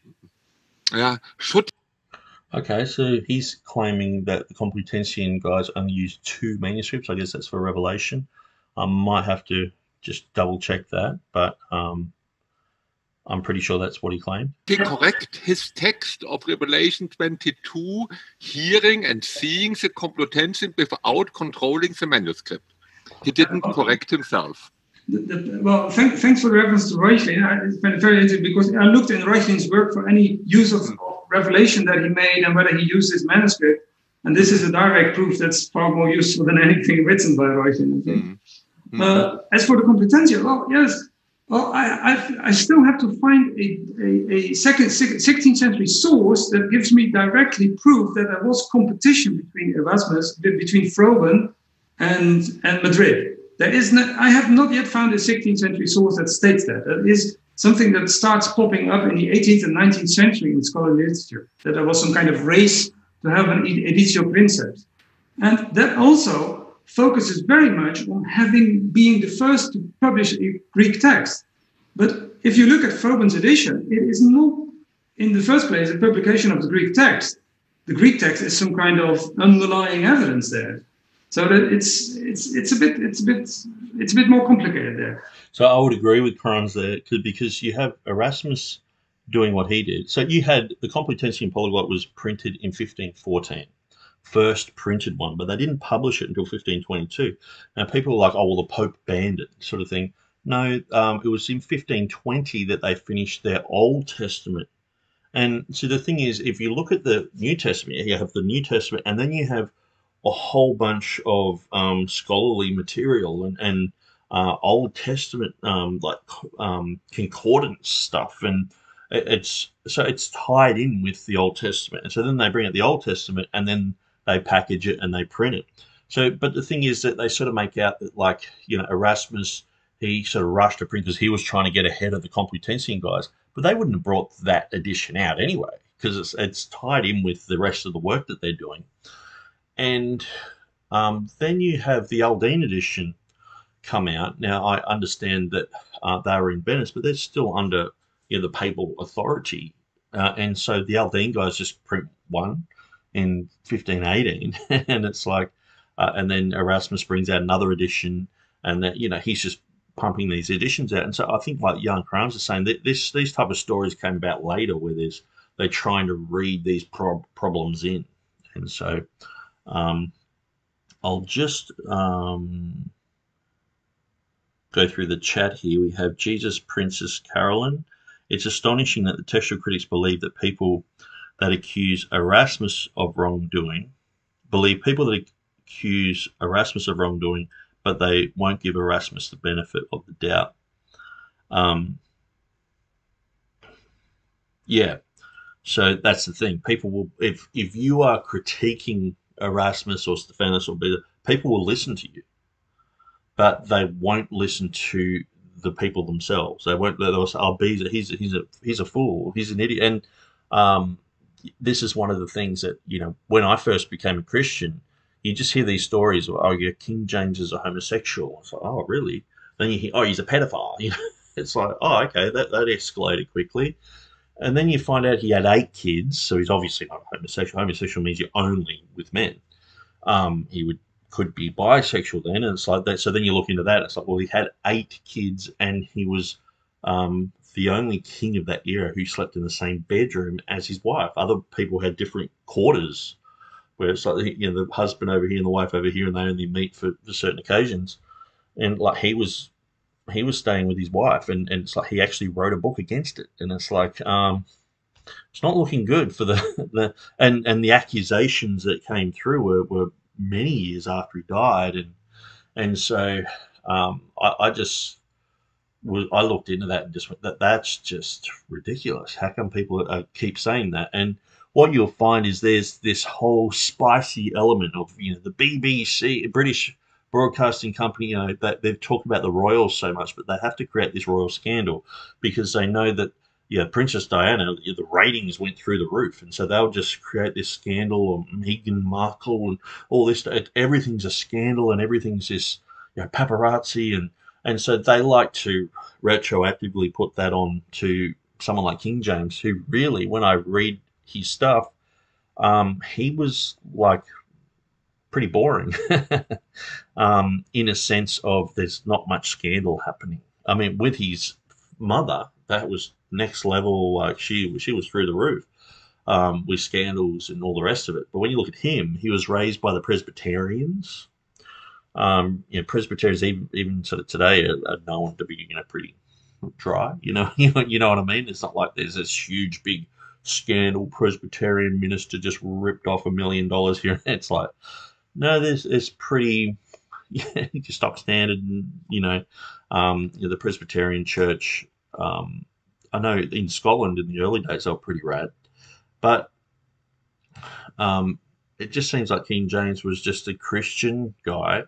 should. Okay, so he's claiming that the Complutensian guys only used 2 manuscripts. I guess that's for Revelation. I might have to just double check that, but I'm pretty sure that's what he claimed. He correct his text of Revelation 22, hearing and seeing the Complutensian without controlling the manuscript. He didn't correct himself. Well, thanks for the reference to Reuchlin. It's been very interesting because I looked in Reuchlin's work for any use of Revelation that he made and whether he used his manuscript. And this is a direct proof that's far more useful than anything written by Reuchlin, I think. As for the Complutensian, well, yes. Well, I still have to find a 16th century source that gives me directly proof that there was competition between Erasmus, between Froben and Madrid. I have not yet found a 16th century source that states that. That is something that starts popping up in the 18th and 19th century in scholarly literature, that there was some kind of race to have an editio princeps. And that also focuses very much on being the first to publish a Greek text. But if you look at Froben's edition, it is not, in the first place, a publication of the Greek text. The Greek text is some kind of underlying evidence there. So that it's a bit more complicated there. So I would agree with Kranz there, because you have Erasmus doing what he did. So you had the Complutensian Polyglot was printed in 1514. First printed one, but they didn't publish it until 1522. Now people are like, oh, well, the Pope banned it, sort of thing. No, it was in 1520 that they finished their Old Testament. And so the thing is, if you look at the New Testament, you have the New Testament, and then you have a whole bunch of scholarly material and Old Testament concordance stuff, and it's tied in with the Old Testament. And so then they bring out the Old Testament, and then they package it and they print it. So, but the thing is that they sort of make out that, like, you know, Erasmus, he sort of rushed to print because he was trying to get ahead of the Complutensian guys, but they wouldn't have brought that edition out anyway because it's tied in with the rest of the work that they're doing. And then you have the Aldine edition come out. Now, I understand that they were in Venice, but they're still under, you know, the papal authority. And so the Aldine guys just print one in 1518, and it's like, and then Erasmus brings out another edition, and that, you know, he's just pumping these editions out. And so I think, like Jan Kranz is saying, that these type of stories came about later, where they're trying to read these problems in. And so I'll just go through the chat here. We have Jesus Princess Carolyn. It's astonishing that the textual critics believe that people that accuse Erasmus of wrongdoing, but they won't give Erasmus the benefit of the doubt. Yeah, so that's the thing. People will, if you are critiquing Erasmus or Stephanus or Beta, people will listen to you, but they won't listen to the people themselves. They won't. They'll say, "Oh, he's a fool. He's an idiot." And this is one of the things that, when I first became a Christian, you just hear these stories of, "Oh, yeah, King James is a homosexual." It's like, "Oh, really?" Then you hear, "Oh, he's a pedophile." It's like, "Oh, okay, that escalated quickly." And then you find out he had 8 kids, so he's obviously not homosexual. Homosexual means you're only with men. He could be bisexual then, and it's like that. So then you look into that. It's like, well, he had 8 kids, and he was the only king of that era who slept in the same bedroom as his wife. Other people had different quarters, where it's like, the husband over here and the wife over here, and they only meet for certain occasions. And like he was staying with his wife, and it's like he actually wrote a book against it. And it's like, it's not looking good for and the accusations that came through were many years after he died, and so I just I looked into that and just went, that's just ridiculous. How come people keep saying that? And what you'll find is there's this whole spicy element of the BBC, British Broadcasting Company, that they've talked about the royals so much, but they have to create this royal scandal because they know that Princess Diana, the ratings went through the roof, and so they'll just create this scandal of Meghan Markle and all this. Everything's a scandal, and everything's this paparazzi, and so they like to retroactively put that on to someone like King James, who really, when I read his stuff, he was like pretty boring in a sense of there's not much scandal happening. I mean, with his mother, that was next level. Like she was through the roof with scandals and all the rest of it. But when you look at him, he was raised by the Presbyterians. Presbyterians even sort of today are known to be pretty dry. You know what I mean? It's not like there's this huge big scandal. Presbyterian minister just ripped off $1 million here. It's like, no, there's pretty just stock standard. And, the Presbyterian Church. I know in Scotland in the early days they were pretty rad, but it just seems like King James was just a Christian guy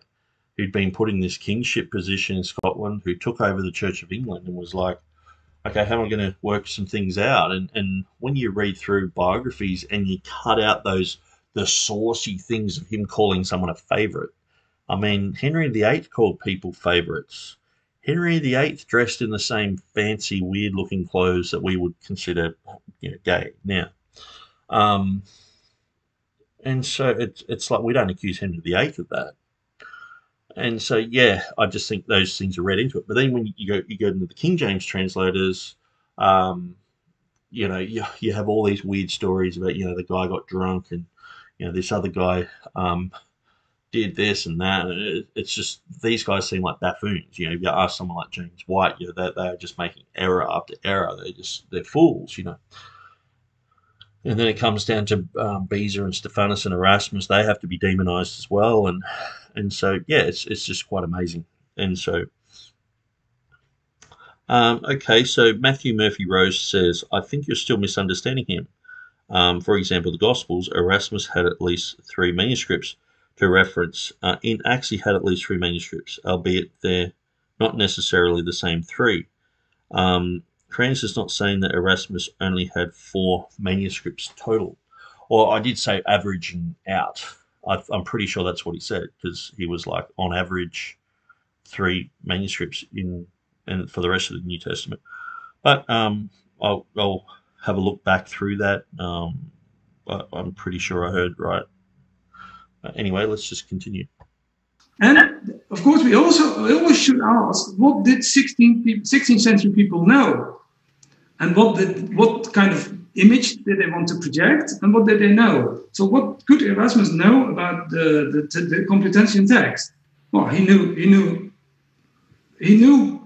who'd been put in this kingship position in Scotland, who took over the Church of England and was like, okay, how am I going to work some things out? And when you read through biographies and you cut out the saucy things of him calling someone a favourite. I mean, Henry VIII called people favourites. Henry VIII dressed in the same fancy, weird-looking clothes that we would consider, gay now. And so it's like we don't accuse Henry VIII of that. And so, I just think those things are read into it. But then when you go into the King James translators, you have all these weird stories about, the guy got drunk and, this other guy did this and that. It's just, these guys seem like buffoons. If you ask someone like James White, they're just making error after error. They're fools, And then it comes down to Beza and Stephanus and Erasmus. They have to be demonized as well. And so, it's just quite amazing. And so, okay, so Matthew Murphy Rose says, I think you're still misunderstanding him. For example, the Gospels, Erasmus had at least 3 manuscripts to reference. In Acts, he had at least 3 manuscripts, albeit they're not necessarily the same 3. Francis is not saying that Erasmus only had 4 manuscripts total. Or I did say averaging out. I'm pretty sure that's what he said, because he was like, on average, 3 manuscripts and for the rest of the New Testament. But I'll have a look back through that. But I'm pretty sure I heard right. Anyway, let's just continue. And of course, we always should ask, what did 16th century people know? And what kind of image did they want to project? And what did they know? So what could Erasmus know about the Complutensian text? Well, he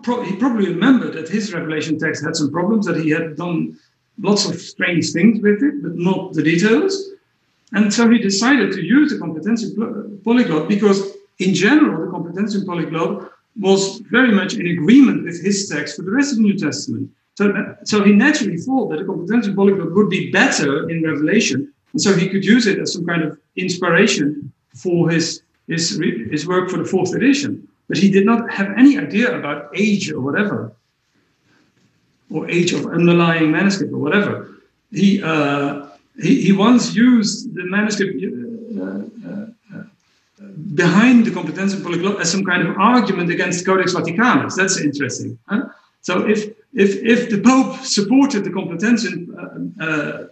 probably remembered that his Revelation text had some problems, that he had done lots of strange things with it, but not the details. And so he decided to use the Complutensian polyglot because, in general, the Complutensian polyglot was very much in agreement with his text for the rest of the New Testament. So he naturally thought that the Complutensian polyglot would be better in Revelation, and so he could use it as some kind of inspiration for his his work for the fourth edition, but he did not have any idea about age or whatever, or age of underlying manuscript or whatever. He once used the manuscript behind the Competentia Polyglot as some kind of argument against Codex Vaticanus. That's interesting. Huh? So if the Pope supported the Competentia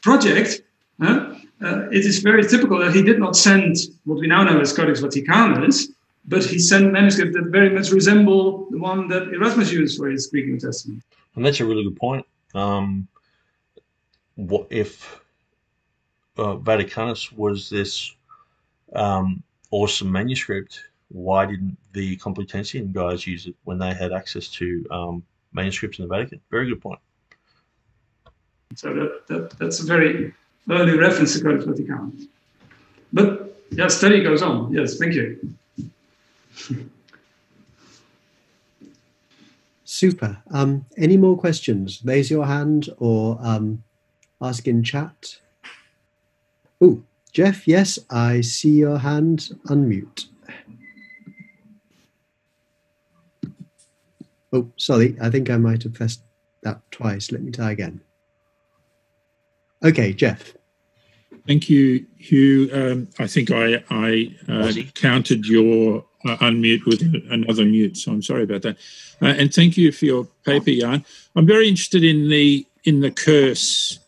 project, it is very typical that he did not send what we now know as Codex Vaticanus, but he sent manuscripts that very much resemble the one that Erasmus used for his Greek New Testament. And that's a really good point. What if Vaticanus was this awesome manuscript? Why didn't the Complutensian guys use it when they had access to manuscripts in the Vatican? Very good point. So that's a very early reference to Codex Vaticanus. But yeah, study goes on. Yes, thank you. Super. Any more questions? Raise your hand or ask in chat. Oh, Jeff, yes, I see your hand. Unmute. Oh, sorry, I think I might have pressed that twice. Let me try again. Okay, Jeff. Thank you, Hugh. I think I counted your unmute with another mute, so I'm sorry about that. And thank you for your paper, Jan. I'm very interested in the curse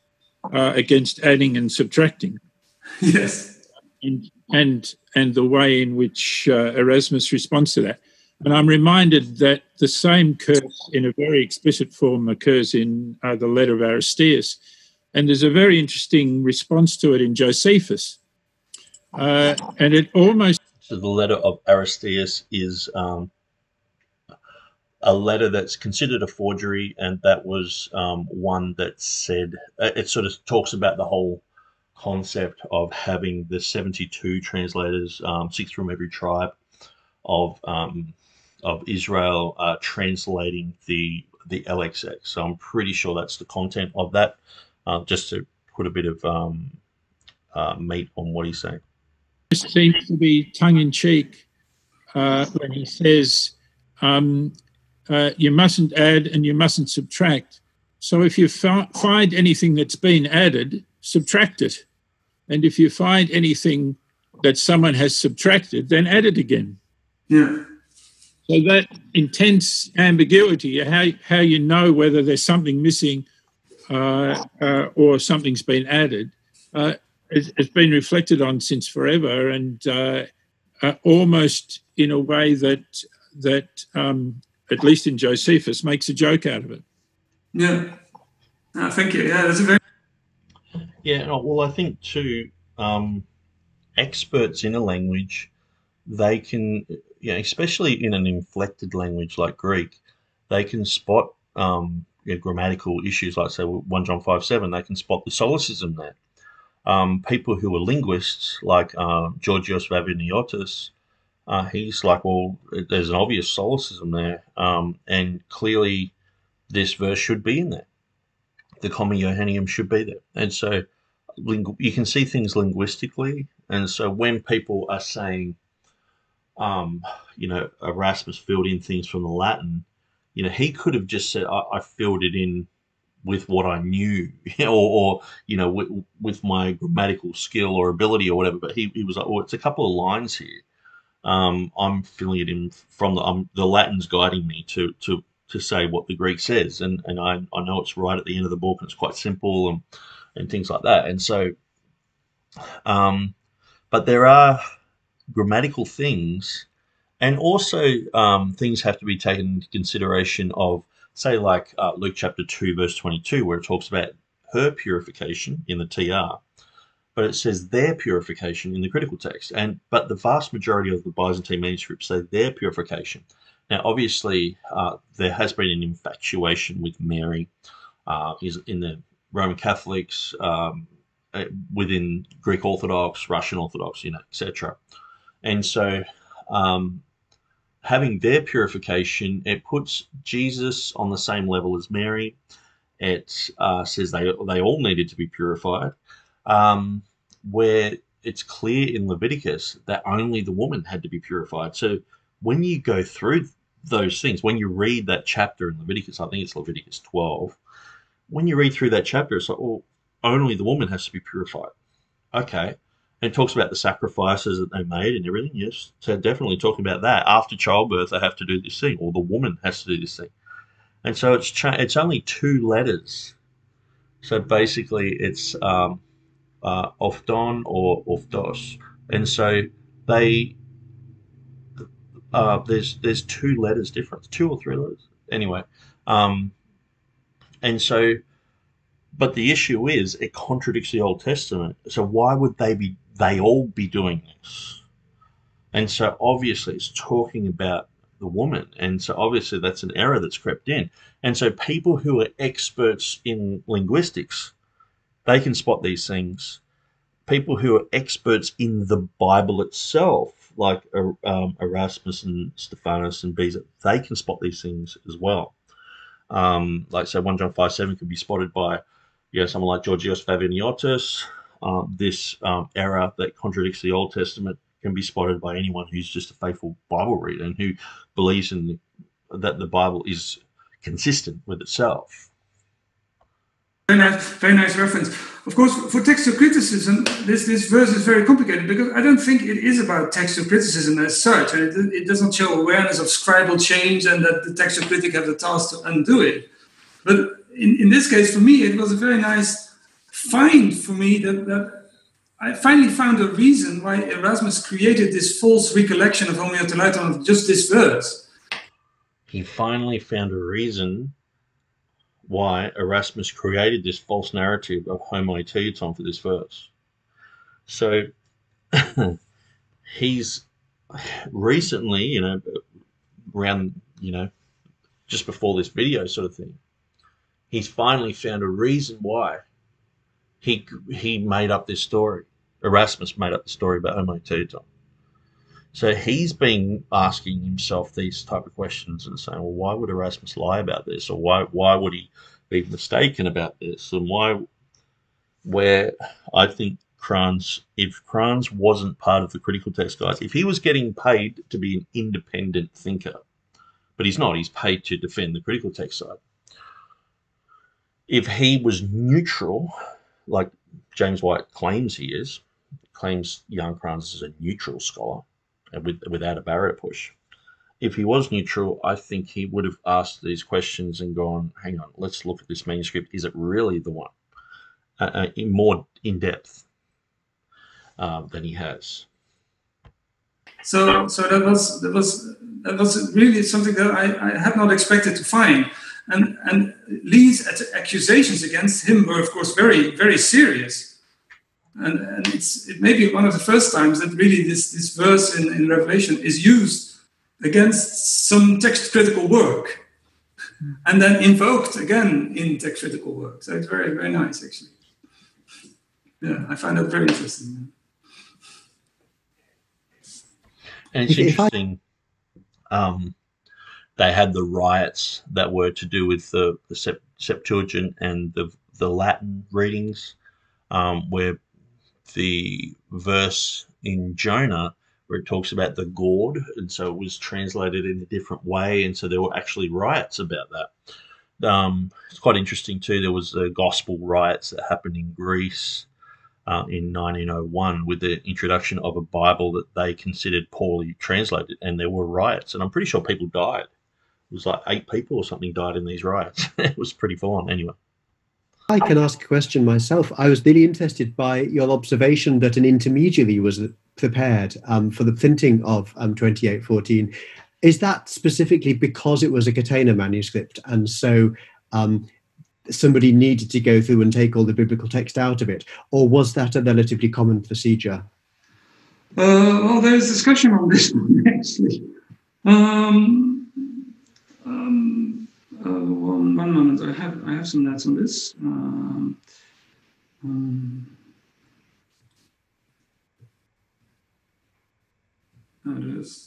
against adding and subtracting. Yes. And the way in which Erasmus responds to that. And I'm reminded that the same curse in a very explicit form occurs in the letter of Aristeas. And there's a very interesting response to it in Josephus. And it almost... So the letter of Aristeas is a letter that's considered a forgery, and that was one that said... it sort of talks about the whole concept of having the 72 translators, 6 from every tribe of Israel, translating the LXX. So I'm pretty sure that's the content of that. Just to put a bit of meat on what he's saying. It seems to be tongue-in-cheek when he says you mustn't add and you mustn't subtract. So if you find anything that's been added, subtract it. And if you find anything that someone has subtracted, then add it again. Yeah. So that intense ambiguity, how you know whether there's something missing or something's been added, it's been reflected on since forever, and almost in a way that at least in Josephus, makes a joke out of it. Yeah. Thank you. Yeah, that's a very... Yeah, well, I think too, experts in a language, they can, especially in an inflected language like Greek, they can spot grammatical issues, like say 1 John 5:7, they can spot the solecism there. People who are linguists, like Georgios Vaviniotis, he's like, well, there's an obvious solecism there, and clearly this verse should be in there. The comma Johannium should be there. And so you can see things linguistically. And so when people are saying, Erasmus filled in things from the Latin, he could have just said, I filled it in with what I knew, or with my grammatical skill or ability or whatever. But he was like, it's a couple of lines here. I'm filling it in from the Latin's guiding me to say what the Greek says, and I know it's right at the end of the book, and it's quite simple and things like that. And so, but there are grammatical things, and also things have to be taken into consideration of, say, like Luke chapter 2, verse 22, where it talks about her purification in the TR, but it says their purification in the critical text. But the vast majority of the Byzantine manuscripts say their purification. Now, obviously, there has been an infatuation with Mary in the Roman Catholics, within Greek Orthodox, Russian Orthodox, etc. And so having their purification, it puts Jesus on the same level as Mary. It says they all needed to be purified. Where it's clear in Leviticus that only the woman had to be purified. So when you go through those things, when you read that chapter in Leviticus, I think it's Leviticus 12, when you read through that chapter, it's like, well, only the woman has to be purified. Okay. And it talks about the sacrifices that they made and everything, yes. So definitely talking about that. After childbirth, they have to do this thing, or the woman has to do this thing. And so it's only 2 letters. So basically it's ofton or oftos. And so they there's 2 letters difference, 2 or 3 letters. Anyway, and so, but the issue is it contradicts the Old Testament. So why would they all be doing this? And so obviously it's talking about the woman. And so obviously that's an error that's crept in. And so people who are experts in linguistics, they can spot these things. People who are experts in the Bible itself, like Erasmus and Stephanus and Beza, they can spot these things as well. Like say 1 John 5:7 can be spotted by someone like Georgios Vaviniotis. This error that contradicts the Old Testament can be spotted by anyone who's just a faithful Bible reader and who believes that the Bible is consistent with itself. Very nice reference. Of course, for textual criticism, this verse is very complicated because I don't think it is about textual criticism as such. It does not show awareness of scribal change and that the textual critic have the task to undo it. But in this case, for me, it was a very nice find for me that I finally found a reason why Erasmus created this false recollection of homotheleiton of just this verse. He finally found a reason why Erasmus created this false narrative of homotheleiton for this verse. So he's recently, around, just before this video sort of thing, he's finally found a reason why he made up this story. Erasmus made up the story about homotheleiton. So he's been asking himself these type of questions and saying, well, why would Erasmus lie about this? Or why would he be mistaken about this? And where I think if Kranz wasn't part of the critical text guys, if he was getting paid to be an independent thinker, but he's not, he's paid to defend the critical text side. If he was neutral, like James White claims he is, claims Jan Kranz is a neutral scholar, without a barrier push. If he was neutral, I think he would have asked these questions and gone, hang on, let's look at this manuscript. Is it really the one? More in depth than he has. So that was really something that I had not expected to find. And Lee's accusations against him were, of course, very, very serious. And it may be one of the first times that really this verse in Revelation is used against some text critical work and then invoked again in text critical work. So it's very, very nice, actually. Yeah, I find that very interesting. And it's interesting. They had the riots that were to do with the Septuagint and the Latin readings, where the verse in Jonah where it talks about the gourd, and so it was translated in a different way, and so there were actually riots about that. It's quite interesting too. There was the gospel riots that happened in Greece in 1901 with the introduction of a Bible that they considered poorly translated, and there were riots, and I'm pretty sure people died. It was like 8 people or something died in these riots. It was pretty full on anyway. I can ask a question myself. I was really interested by your observation that an intermediary was prepared for the printing of 2814. Is that specifically because it was a Catena manuscript, and so somebody needed to go through and take all the biblical text out of it, or was that a relatively common procedure? Well, there's discussion on this one, actually. One moment, I have some notes on this.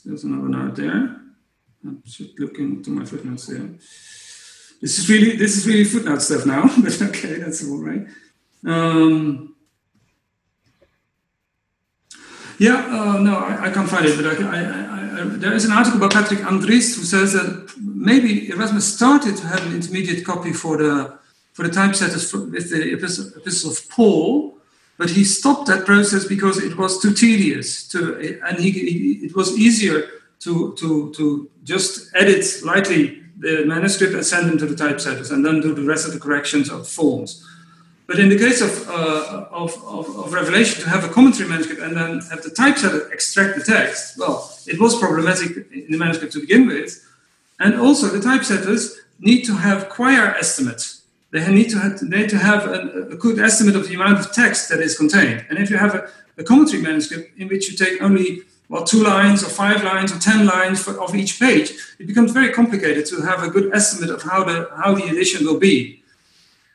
There's another note there. I should look into my footnotes there. This is really footnote stuff now, but okay, that's all right. Yeah, no, I can't find it, but there is an article by Patrick Andries who says that maybe Erasmus started to have an intermediate copy for the typesetters with the epistles of Paul, but he stopped that process because it was too tedious, and it was easier to just edit lightly the manuscript and send them to the typesetters, and then do the rest of the corrections of forms. But in the case of Revelation, to have a commentary manuscript and then have the typesetter extract the text, well, it was problematic in the manuscript to begin with. And also, the typesetters need to have choir estimates. They need to have a good estimate of the amount of text that is contained. And if you have a commentary manuscript in which you take only 2 lines or 5 lines or 10 lines of each page, it becomes very complicated to have a good estimate of how the edition will be.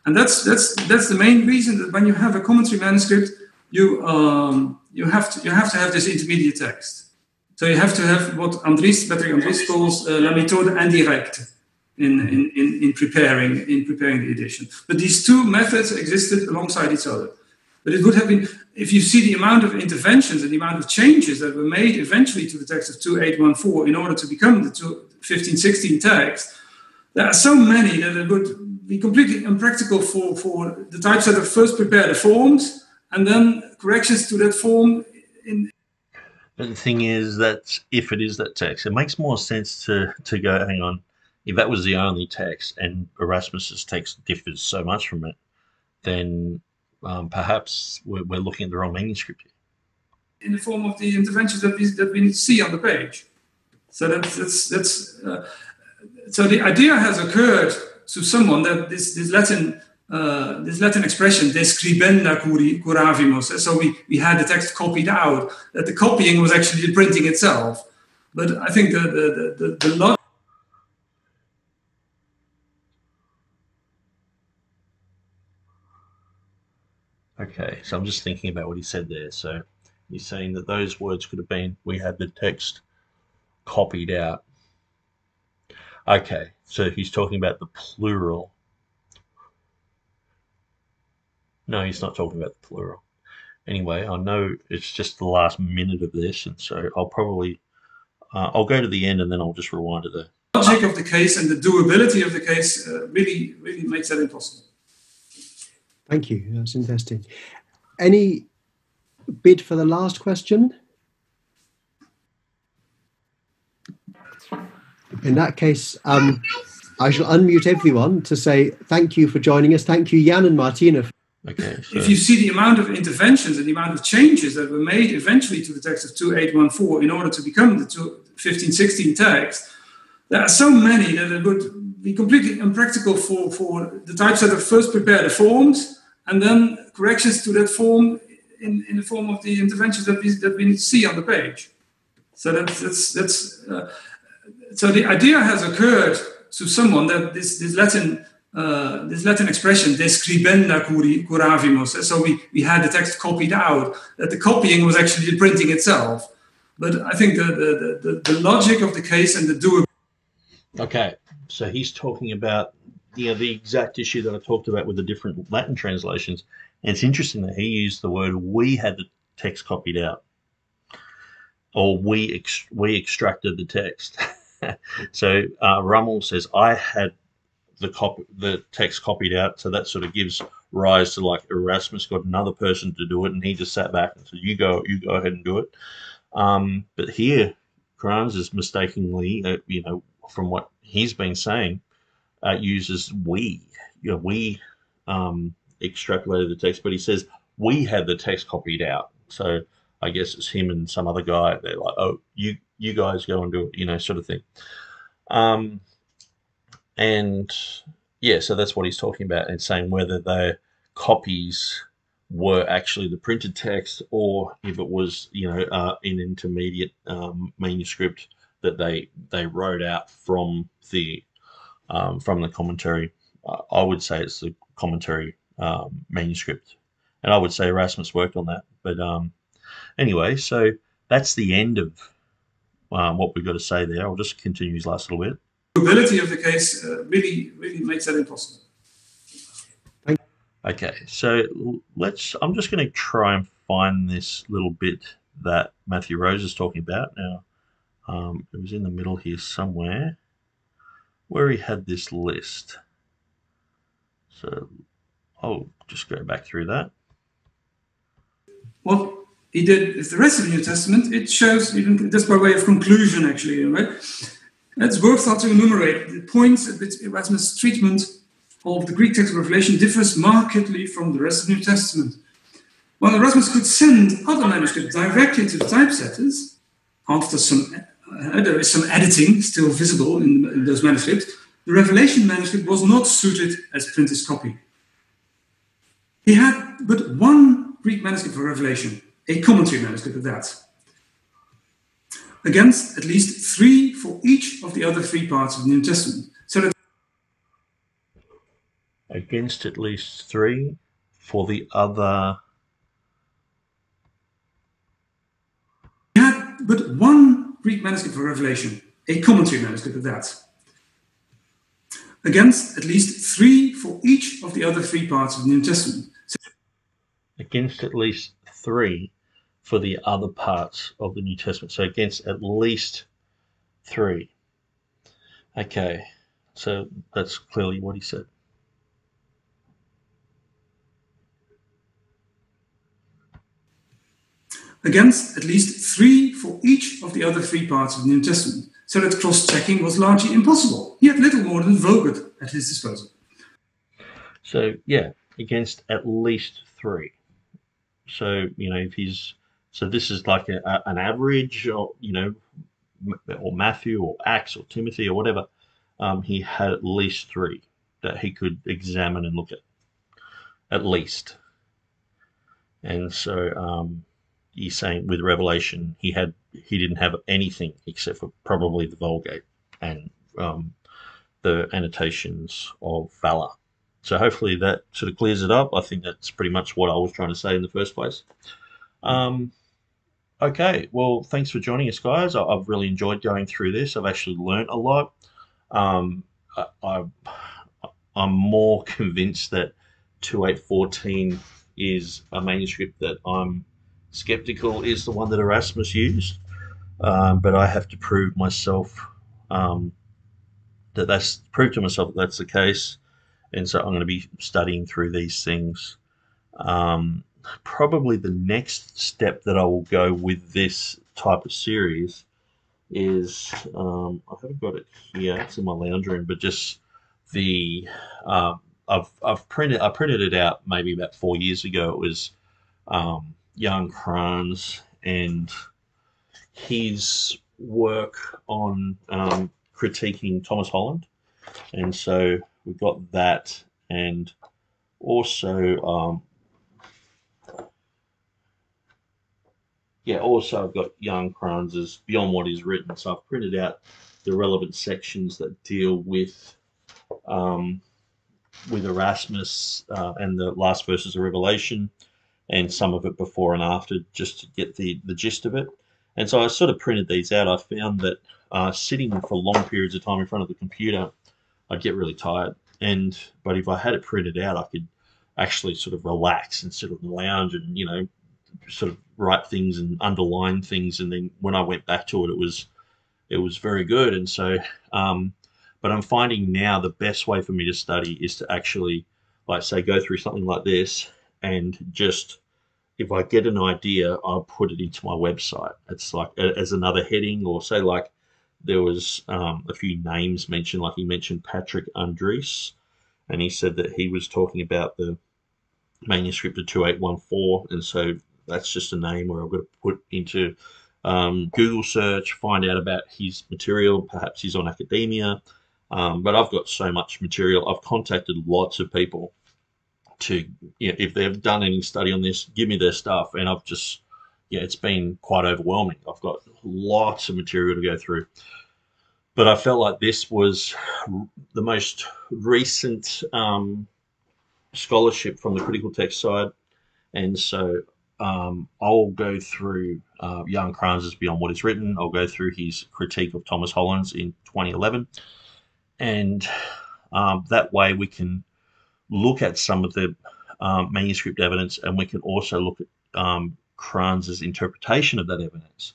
And that's the main reason that when you have a commentary manuscript, you have to have this intermediate text. So you have to have what Patrick Andries calls la méthode indirecte in preparing the edition. But these two methods existed alongside each other. But it would have been, if you see the amount of interventions and the amount of changes that were made eventually to the text of 2814 in order to become the 1516 text, there are so many that it would be completely impractical for the typesetter first prepare the forms and then corrections to that form. But the thing is that if it is that text, it makes more sense to go, hang on, if that was the only text and Erasmus's text differs so much from it, then perhaps we're looking at the wrong manuscript here. In the form of the interventions that we see on the page. So so the idea has occurred to someone that this Latin expression describenda curavimus. So we had the text copied out. That the copying was actually the printing itself. But I think the lot. Okay, so I'm just thinking about what he said there. So he's saying that those words could have been, we had the text copied out. Okay, so he's talking about the plural. No, he's not talking about the plural. Anyway, I know it's just the last minute of this, and so I'll probably, I'll go to the end and then I'll just rewind to the logic of the case and the doability of the case really makes that impossible. Thank you. That's interesting. Any bid for the last question? In that case, I shall unmute everyone to say thank you for joining us. Thank you, Jan and Martina. Okay. So if you see the amount of interventions and the amount of changes that were made eventually to the text of 2814 in order to become the 1516 text, there are so many that it would be completely impractical for the typesetter first prepare the forms and then corrections to that form in the form of the interventions that we see on the page. So so the idea has occurred to someone that this Latin expression describenda curavimus. So we had the text copied out. That the copying was actually the printing itself. But I think the logic of the case and the doability. Okay, so he's talking about the exact issue that I talked about with the different Latin translations. And it's interesting that he used the word "we had the text copied out," or we extracted the text. So Rummel says, "I had the text copied out," so that sort of gives rise to like Erasmus got another person to do it, and he just sat back and said, "You go ahead and do it." But here, Kranz is mistakenly, from what he's been saying, uses we. We extrapolated the text, but he says we had the text copied out. So I guess it's him and some other guy. They're like, "Oh, you guys go and do it," sort of thing. And yeah, so that's what he's talking about and saying whether the copies were actually the printed text or if it was, an intermediate manuscript that they wrote out from the commentary. I would say it's the commentary manuscript, and I would say Erasmus worked on that. But anyway, so that's the end of what we've got to say there. I'll just continue his last little bit. The ability of the case really makes that impossible. Okay, so I'm just going to try and find this little bit that Matthew Rose is talking about. Now, it was in the middle here somewhere where he had this list. So I'll just go back through that. What he did with the rest of the New Testament, it shows, even just by way of conclusion, actually, right? It's worth to enumerate the points at which Erasmus' treatment of the Greek text of Revelation differs markedly from the rest of the New Testament. While Erasmus could send other manuscripts directly to the typesetters, after there is some editing still visible in those manuscripts, the Revelation manuscript was not suited as printer's copy. He had but one Greek manuscript for Revelation, a commentary manuscript of that, against at least 3 for each of the other 3 parts of the New Testament. So that against at least 3 for the other. He had but one Greek manuscript for Revelation, a commentary manuscript of that, against at least 3 for each of the other 3 parts of the New Testament. Against at least 3 for the other parts of the New Testament. So against at least 3. Okay, so that's clearly what he said. Against at least 3 for each of the other 3 parts of the New Testament, so that cross-checking was largely impossible. He had little more than Vulgate at his disposal. So, yeah, against at least 3. So, if he's... So this is like an average, or, or Matthew or Acts or Timothy or whatever. He had at least 3 that he could examine and look at least. And so he's saying with Revelation, he didn't have anything except for probably the Vulgate and the annotations of Valor. So hopefully that sort of clears it up. I think that's pretty much what I was trying to say in the first place. Okay, well, thanks for joining us, guys. I've really enjoyed going through this. I've actually learned a lot. I'm more convinced that 2814 is a manuscript that I'm skeptical is the one that Erasmus used, but I have to prove myself that that's the case, and so I'm going to be studying through these things. Probably the next step that I will go with this type of series is I haven't got it here, it's in my lounge room, but just the I printed it out maybe about 4 years ago. It was Jan Kranz and his work on critiquing Thomas Holland, and so we've got that, and also also I've got Jan Kranz's Beyond What Is Written. So I've printed out the relevant sections that deal with Erasmus and the last verses of Revelation, and some of it before and after, just to get the gist of it. And so I sort of printed these out. I found that sitting for long periods of time in front of the computer, I'd get really tired. But if I had it printed out, I could actually sort of relax and sit on the lounge and, sort of write things and underline things. And then when I went back to it, it was very good. And so, but I'm finding now the best way for me to study is to actually, like, say, go through something like this, and just, if I get an idea, I'll put it into my website. It's like as another heading, or say, like, there was a few names mentioned, like he mentioned Patrick Andres, and he said that he was talking about the manuscript of 2814, and so that's just a name where I've got to put into Google search, find out about his material. Perhaps he's on academia, but I've got so much material. I've contacted lots of people to, if they've done any study on this, give me their stuff, and I've just, it's been quite overwhelming. I've got lots of material to go through, but I felt like this was the most recent scholarship from the critical text side, and so I'll go through Jan Kranz's Beyond What Is Written. I'll go through his critique of Thomas Holland's in 2011, and that way we can look at some of the manuscript evidence, and we can also look at Kranz's interpretation of that evidence,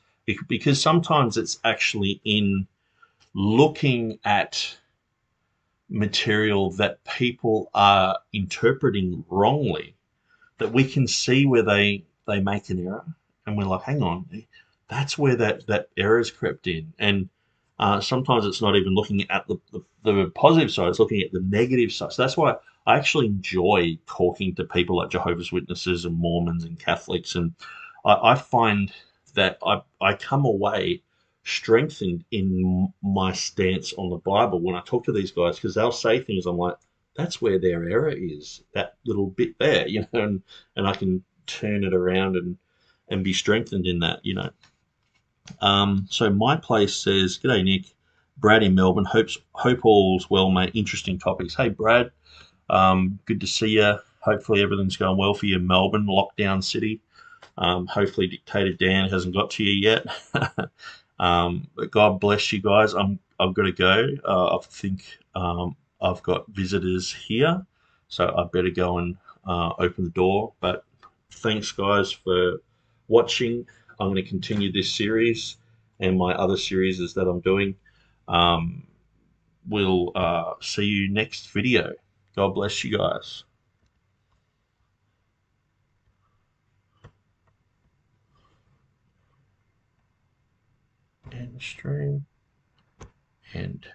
because sometimes it's actually in looking at material that people are interpreting wrongly that we can see where they make an error, and we're like, hang on, that's where that error's crept in. And sometimes it's not even looking at the positive side, it's looking at the negative side. So that's why I actually enjoy talking to people like Jehovah's Witnesses and Mormons and Catholics, and I find that I come away strengthened in my stance on the Bible when I talk to these guys, because they'll say things I'm like, that's where their error is, that little bit there, and I can turn it around and be strengthened in that, So my place says, "G'day Nick, Brad in Melbourne. Hope all's well, mate. Interesting topics. Hey Brad, good to see you. Hopefully everything's going well for you in Melbourne, lockdown city. Hopefully Dictator Dan hasn't got to you yet. But God bless you guys. I've got to go. I think I've got visitors here, so I better go and open the door. But thanks, guys, for watching. I'm going to continue this series and my other series that I'm doing. We'll see you next video. God bless you guys. End stream. End.